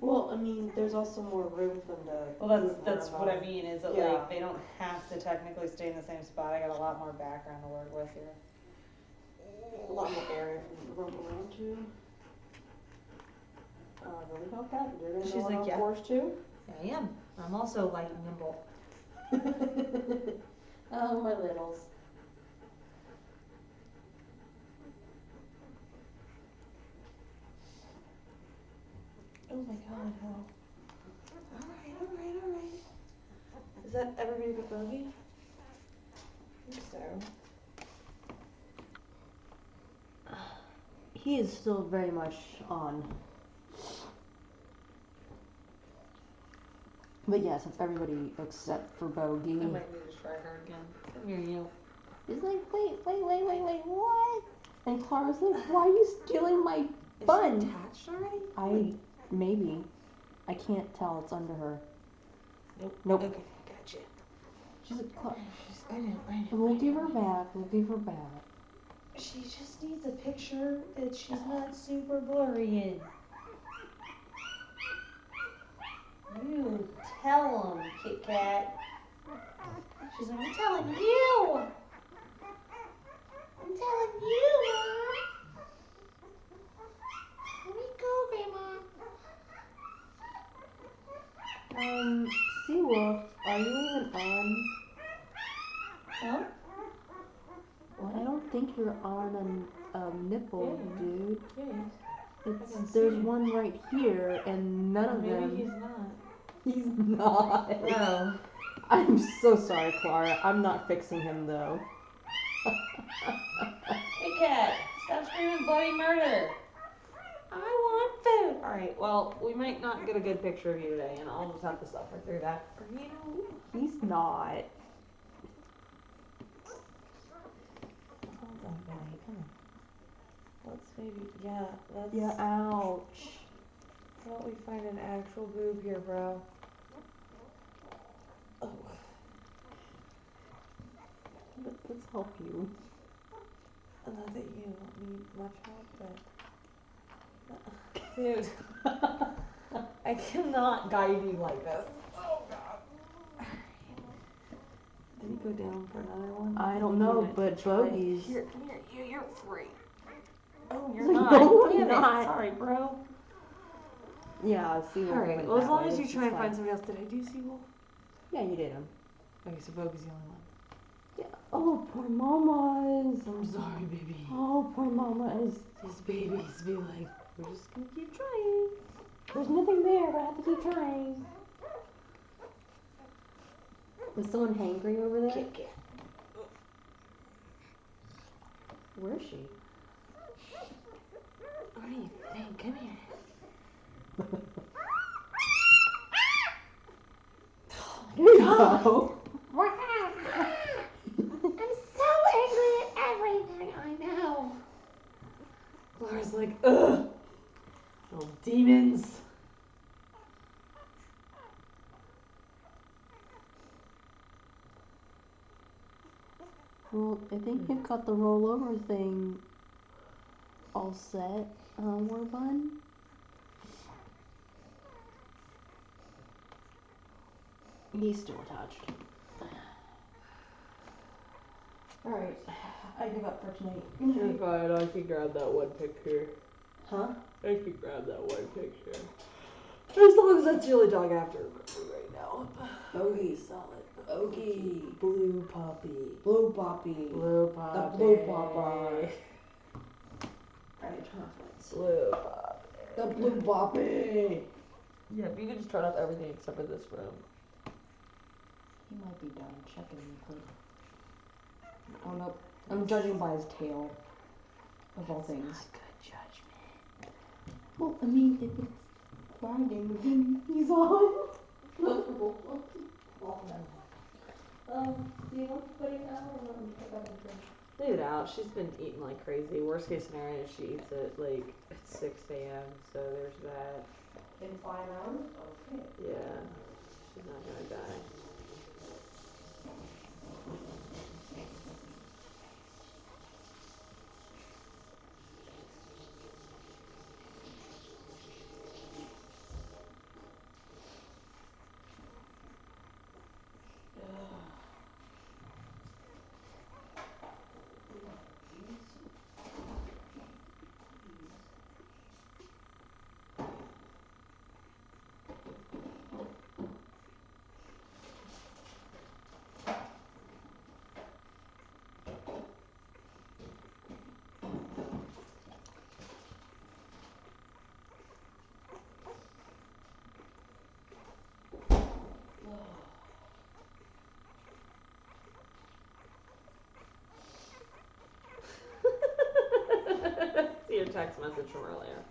Well, I mean, there's also more room for them to. Well, that's what I mean, is that Yeah. like, they don't have to technically stay in the same spot. I got a lot more background to work with here. A lot more area to roam around to. Really, Hellcat? You're gonna She's go like, on yeah. course too? I am. I'm also light and nimble. Oh, my littles. Oh my god, how? Alright. Is that everybody but Bogie? I think so. He is still very much on. But yes, it's everybody except for Bogie. I might need to try her again. Come here, you. He's like, wait, what? And Clara's like, why are you stealing my bun? Is she attached already? Maybe. I can't tell, it's under her. Nope. Okay, gotcha. She's like, Clara. I know. We'll give her back. She just needs a picture that she's not super blurry in. You tell him, Kit Kat. She's like, I'm telling you. I'm telling you, Mom. Let me go, Grandma. Seawolf, are you even on? Huh? I don't think you're on a nipple, Yeah, dude. Yeah, There's one right here, and none of them. maybe he's not. He's not. No. I'm so sorry, Clara. I'm not fixing him though. Hey, Cat, stop screaming bloody murder. I want food. Alright, well, we might not get a good picture of you today, and I'll just have to suffer through that. He's not. Hold on, buddy, come on. Let's maybe, let's... Yeah, ouch. How about we find an actual boob here, bro? Oh. Let's help you. Not that you need much help, but... Dude. I cannot guide you like this. Oh, God. go down for another one? I don't know, but Bogie's. Here, come here. You're free. Oh, you're No, not. I'm Damn not. it. Sorry, bro. Yeah, Seawolf. Alright, went well, as that long way. as you This try is and fine. find somebody else. Did I do Seawolf? Yeah, you did him. Okay, so Bogie's the only one. Yeah. Oh, poor mamas. I'm sorry, baby. Oh, poor mamas. These babies be like, we're just gonna keep trying. There's nothing there, but I have to keep trying. Was someone hangry over there? Kick. Where is she? What do you think? Come here. No. I'm so angry at everything. I know. Laura's like, ugh. Little demons. Well, I think you've got the rollover thing all set, Warbun. He's still attached. Alright, I give up for tonight. You're fine, I can grab that one picture. Huh? I can grab that one picture. As long as that's the only dog I have to remember right now. Bogie. Solid. Bogie. Blue puppy. Blue puppy. Blue puppy. The blue puppy. Alright, turn off lights. Blue puppy. The blue puppy. Yeah, if you could just turn off everything except for this room. He might be done checking me quick. Oh no, I'm judging by his tail. Of all things. Not good judgment. Well, I mean, if it's riding, then he's on. Do you want to put it out or want to put that in the fridge? Leave it out. She's been eating like crazy. Worst case scenario, she eats it like at 6 a.m. So there's that. In 5 hours? Okay. Yeah. She's not gonna die. See your text message from earlier.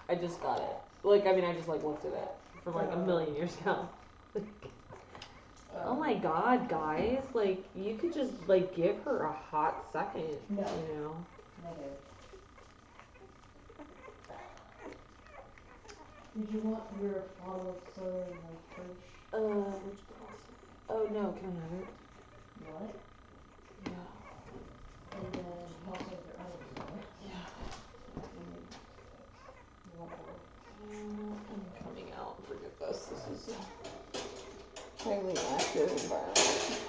I just got it. Like, I mean, I just like looked at it from like a million years ago. Oh my god, guys. Like, you could just like give her a hot second. No. You know? Negative. Did you want your bottle of soda in the fridge? Which box? Oh no, can I have it? What? Yeah. And then you also have your other soda. Yeah. You want more? I'm coming out. Forget this. This is a highly active environment.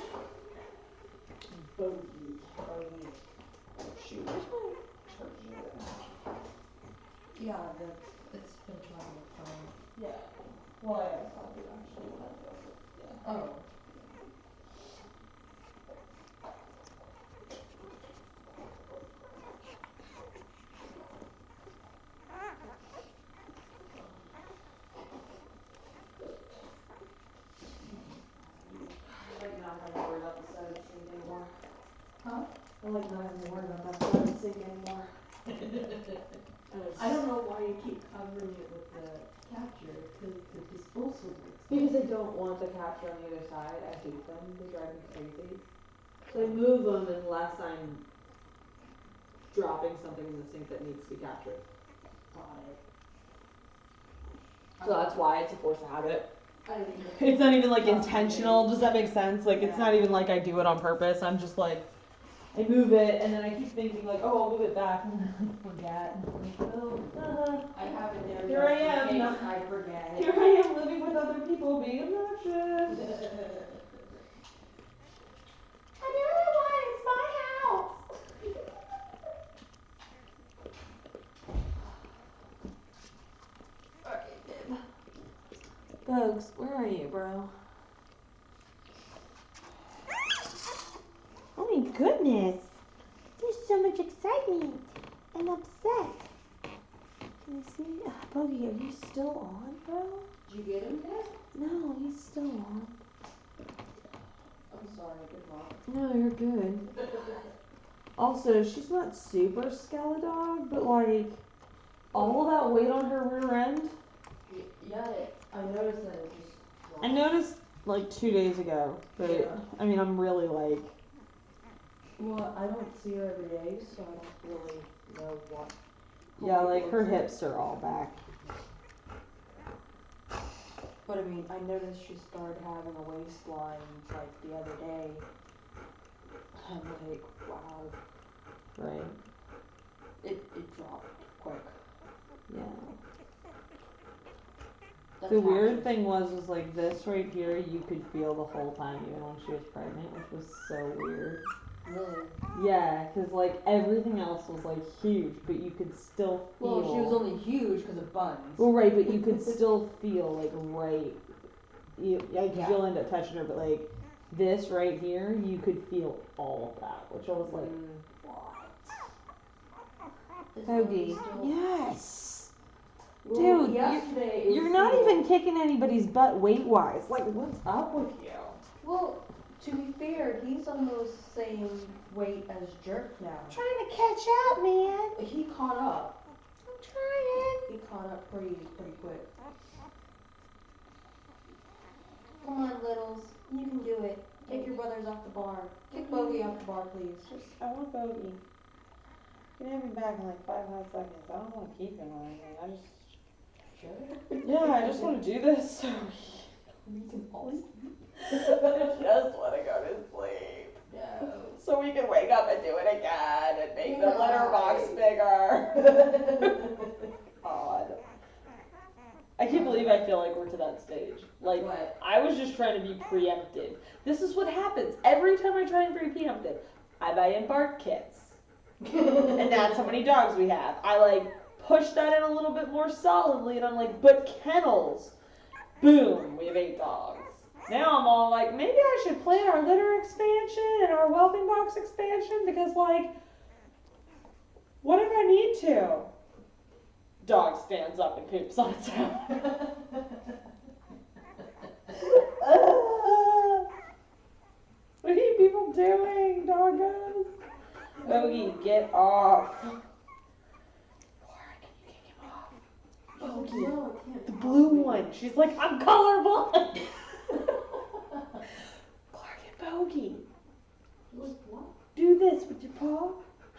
Bogie. Bogie. Shoot, where's my charger? Yeah, it's been charging the phone. Yeah. Well, I thought you actually wanted to. Yeah. Oh. Like not having to worry about the side sink anymore. Huh? I like not having to worry about that side sink anymore. I don't know why you keep covering it with the capture, because the disposal works. Because I don't want the capture on the other side. I hate them. They drive me crazy. So I move them unless I'm dropping something in the sink that needs to be captured. Got it. So that's why it's a force of habit. I didn't even It's not even like intentional. Does that make sense? Like it's not even like I do it on purpose. I'm just like, I move it, and then I keep thinking like, oh, I'll move it back, and then I forget. And I'm like, oh, I have it there Here just I am. in case I forget. here I am living with other people being obnoxious. I do what I want. It's my house. Alright, babe. Bugs, where are you, bro? Oh my goodness. There's so much excitement and upset. Can you see? Bogie, are you still on, bro? Did you get him yet? No, he's still on. I'm sorry, good luck. No, you're good. Also, she's not super skeledog, but like, all that weight on her rear end. Yeah, I noticed that it just dropped. I noticed like 2 days ago, but Yeah. I mean, I'm really like, Well, I don't see her every day, so I don't really know what. yeah, like her hips are all back. But I mean, I noticed she started having a waistline like the other day. I'm like, wow, Right. it dropped quick. Yeah. That's The how weird she- thing was like this right here, you could feel the whole time, even when she was pregnant, which was so weird. Really? Yeah, because like everything else was like huge, but you could still feel. Well, she was only huge because of buns. Well, right, but you could still feel like right. Yeah. You'll end up touching her, but like this right here, you could feel all of that, which I was like, Is Bogie. Bogie still- Yes. Well, Dude, yesterday it was You're not Seawolf. even kicking anybody's butt weight wise. Like, what's up with you? Well, to be fair, he's almost same weight as Jerk now. Trying to catch up, man. He caught up. I'm trying. He caught up pretty quick. Come on, littles. You can do it. Kick your brothers off the bar. Kick Bogie off the bar, please. I want Bogie. You can have me back in like 5 hot seconds. I don't want to keep him or anything. I just. Yeah, I just want to do this so we can fall asleep. I just want to go to sleep. No. So we can wake up and do it again and make the Right. litter box bigger. God. I can't believe I feel like we're to that stage. Like, What? I was just trying to be preemptive. This is what happens. Every time I try and be preemptive, I buy in bark kits. And that's how many dogs we have. I like push that in a little bit more solidly and I'm like, but kennels. Boom, we have 8 dogs. Now I'm all like, maybe I should plan our litter expansion and our whelping box expansion because like, what if I need to? Dog stands up and poops on its own. What are you people doing, doggos? Bogie, get off. Laura, can you kick him off? Bogie, No, I can't. the blue one. She's like, I'm colorblind. Clark and Bogie, Like what? do this with your paw.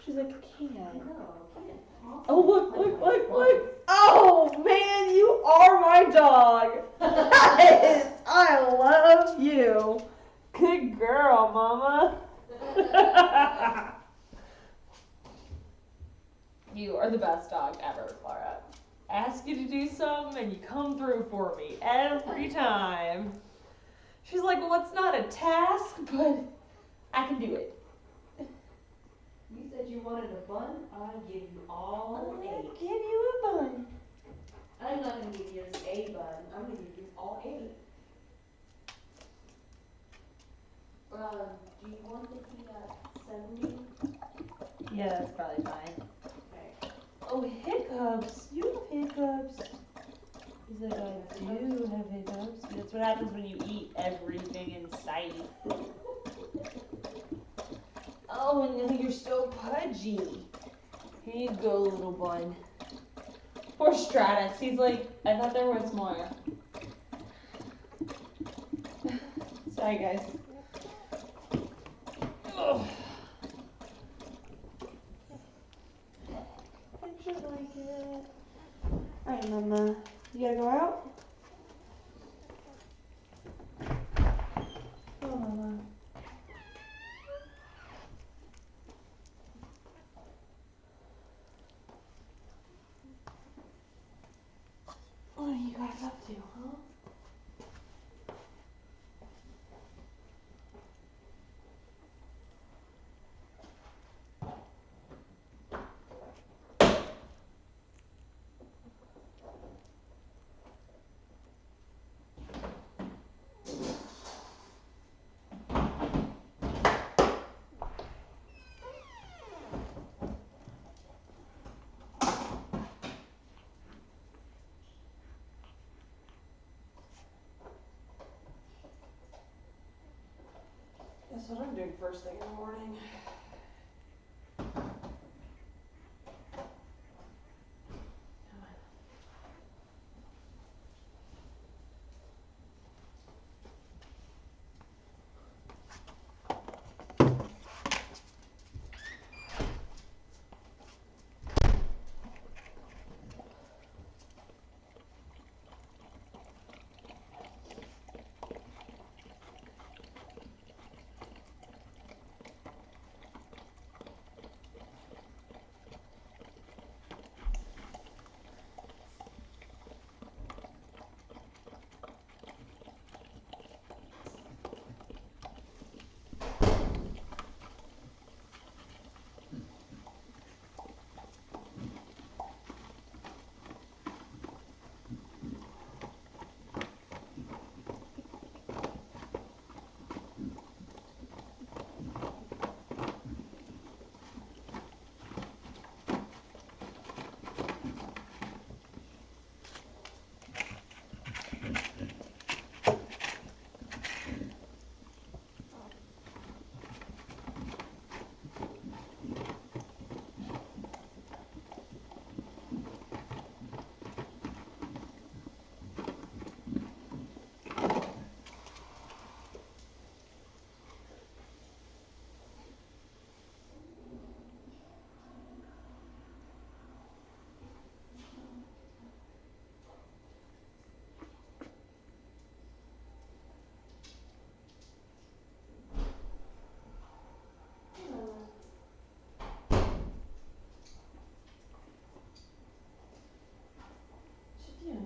She's like, I can't. No, I can't. Oh, look. Oh, man, you are my dog. Yes, I love you. Good girl, mama. You are the best dog ever, Clara. Ask you to do something and you come through for me every time. She's like, well, it's not a task, but I can do it. You said you wanted a bun. I'll give you all I'll 8. give you a bun. I'm not gonna give you just a bun. I'm gonna give you all 8. Do you want the heat at 70? Yeah, that's probably fine. Okay. Oh, hiccups. You have hiccups. He's like, I do have hiccups. That's what happens when you eat everything in sight. Oh, and now you're so pudgy. Here you go, little bun. Poor Stratus. He's like, I thought there was more. Sorry, guys. Ugh. I should like it. Alright, Mama. You gotta go out? Oh, Mama. guys up to, huh? That's what I'm doing first thing in the morning.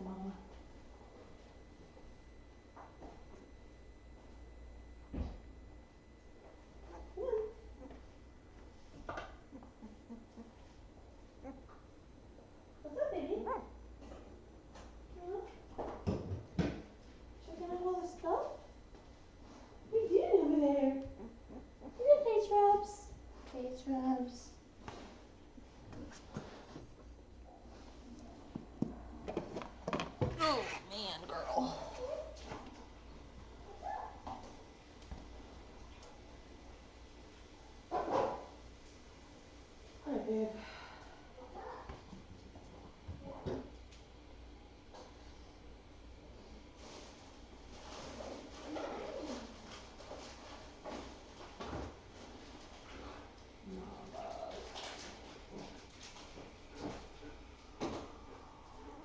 Mama. What's up, baby? Huh? Checking out all the stuff? What are you doing over there? Look at face rubs. Face rubs. Oh man, girl. Hi, babe.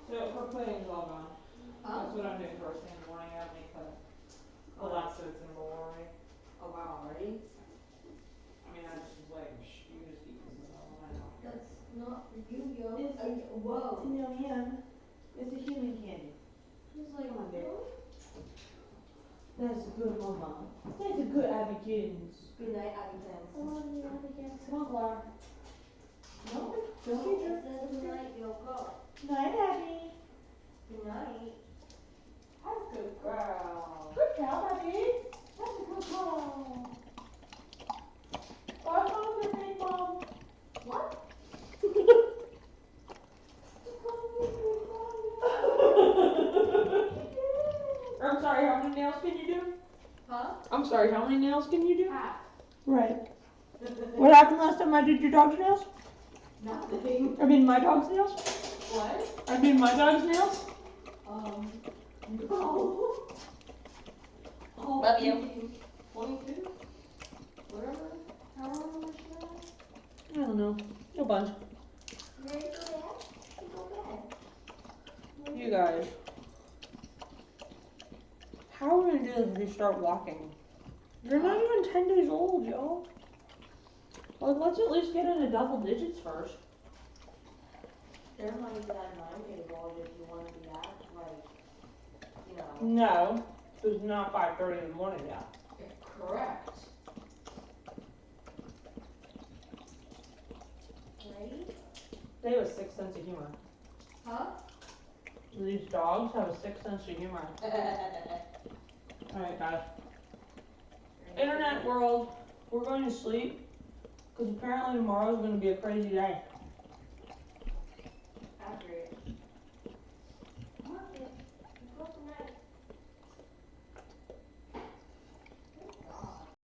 So her pudding's all gone. Huh? That's what I'm doing first thing in the morning. I gotta make the last so it's in a bowl already. Oh wow, already? I mean, I just was like, you just eat this and then I don't care. That's not for you, yo. It's Whoa. no yum. It's a human candy. He's like, Come on, babe. "Huh?" That's a good mama. That's a good Abikins. Good night, Abby I love you, Abikins. Come on, Clara. No, just No, feed her. it says good night, yo, go. Night, Abby. Good night. That's a good girl. Good job, Abby. That's a good girl. What's wrong with your big mom? What? I'm sorry, how many nails can you do? Huh? I'm sorry, how many nails can you do? Half. Right. What happened last time I did your dog's nails? Nothing. I mean my dog's nails? What? I did my dog's nails? No. Oh, Love you. 22? Whatever. However much that is. I don't know. A bunch. You ready for that? You go bed. You guys. How are we gonna do this if we start walking? You're not even 10 days old, y'all. Like, let's at least get into double digits first. They're not even at 9 days old if you want to be at, like, No. No, it's not 5:30 in the morning yet. Correct. Ready? They have a sixth sense of humor. Huh? These dogs have a sixth sense of humor. Alright, guys. Internet world, we're going to sleep because apparently tomorrow is going to be a crazy day.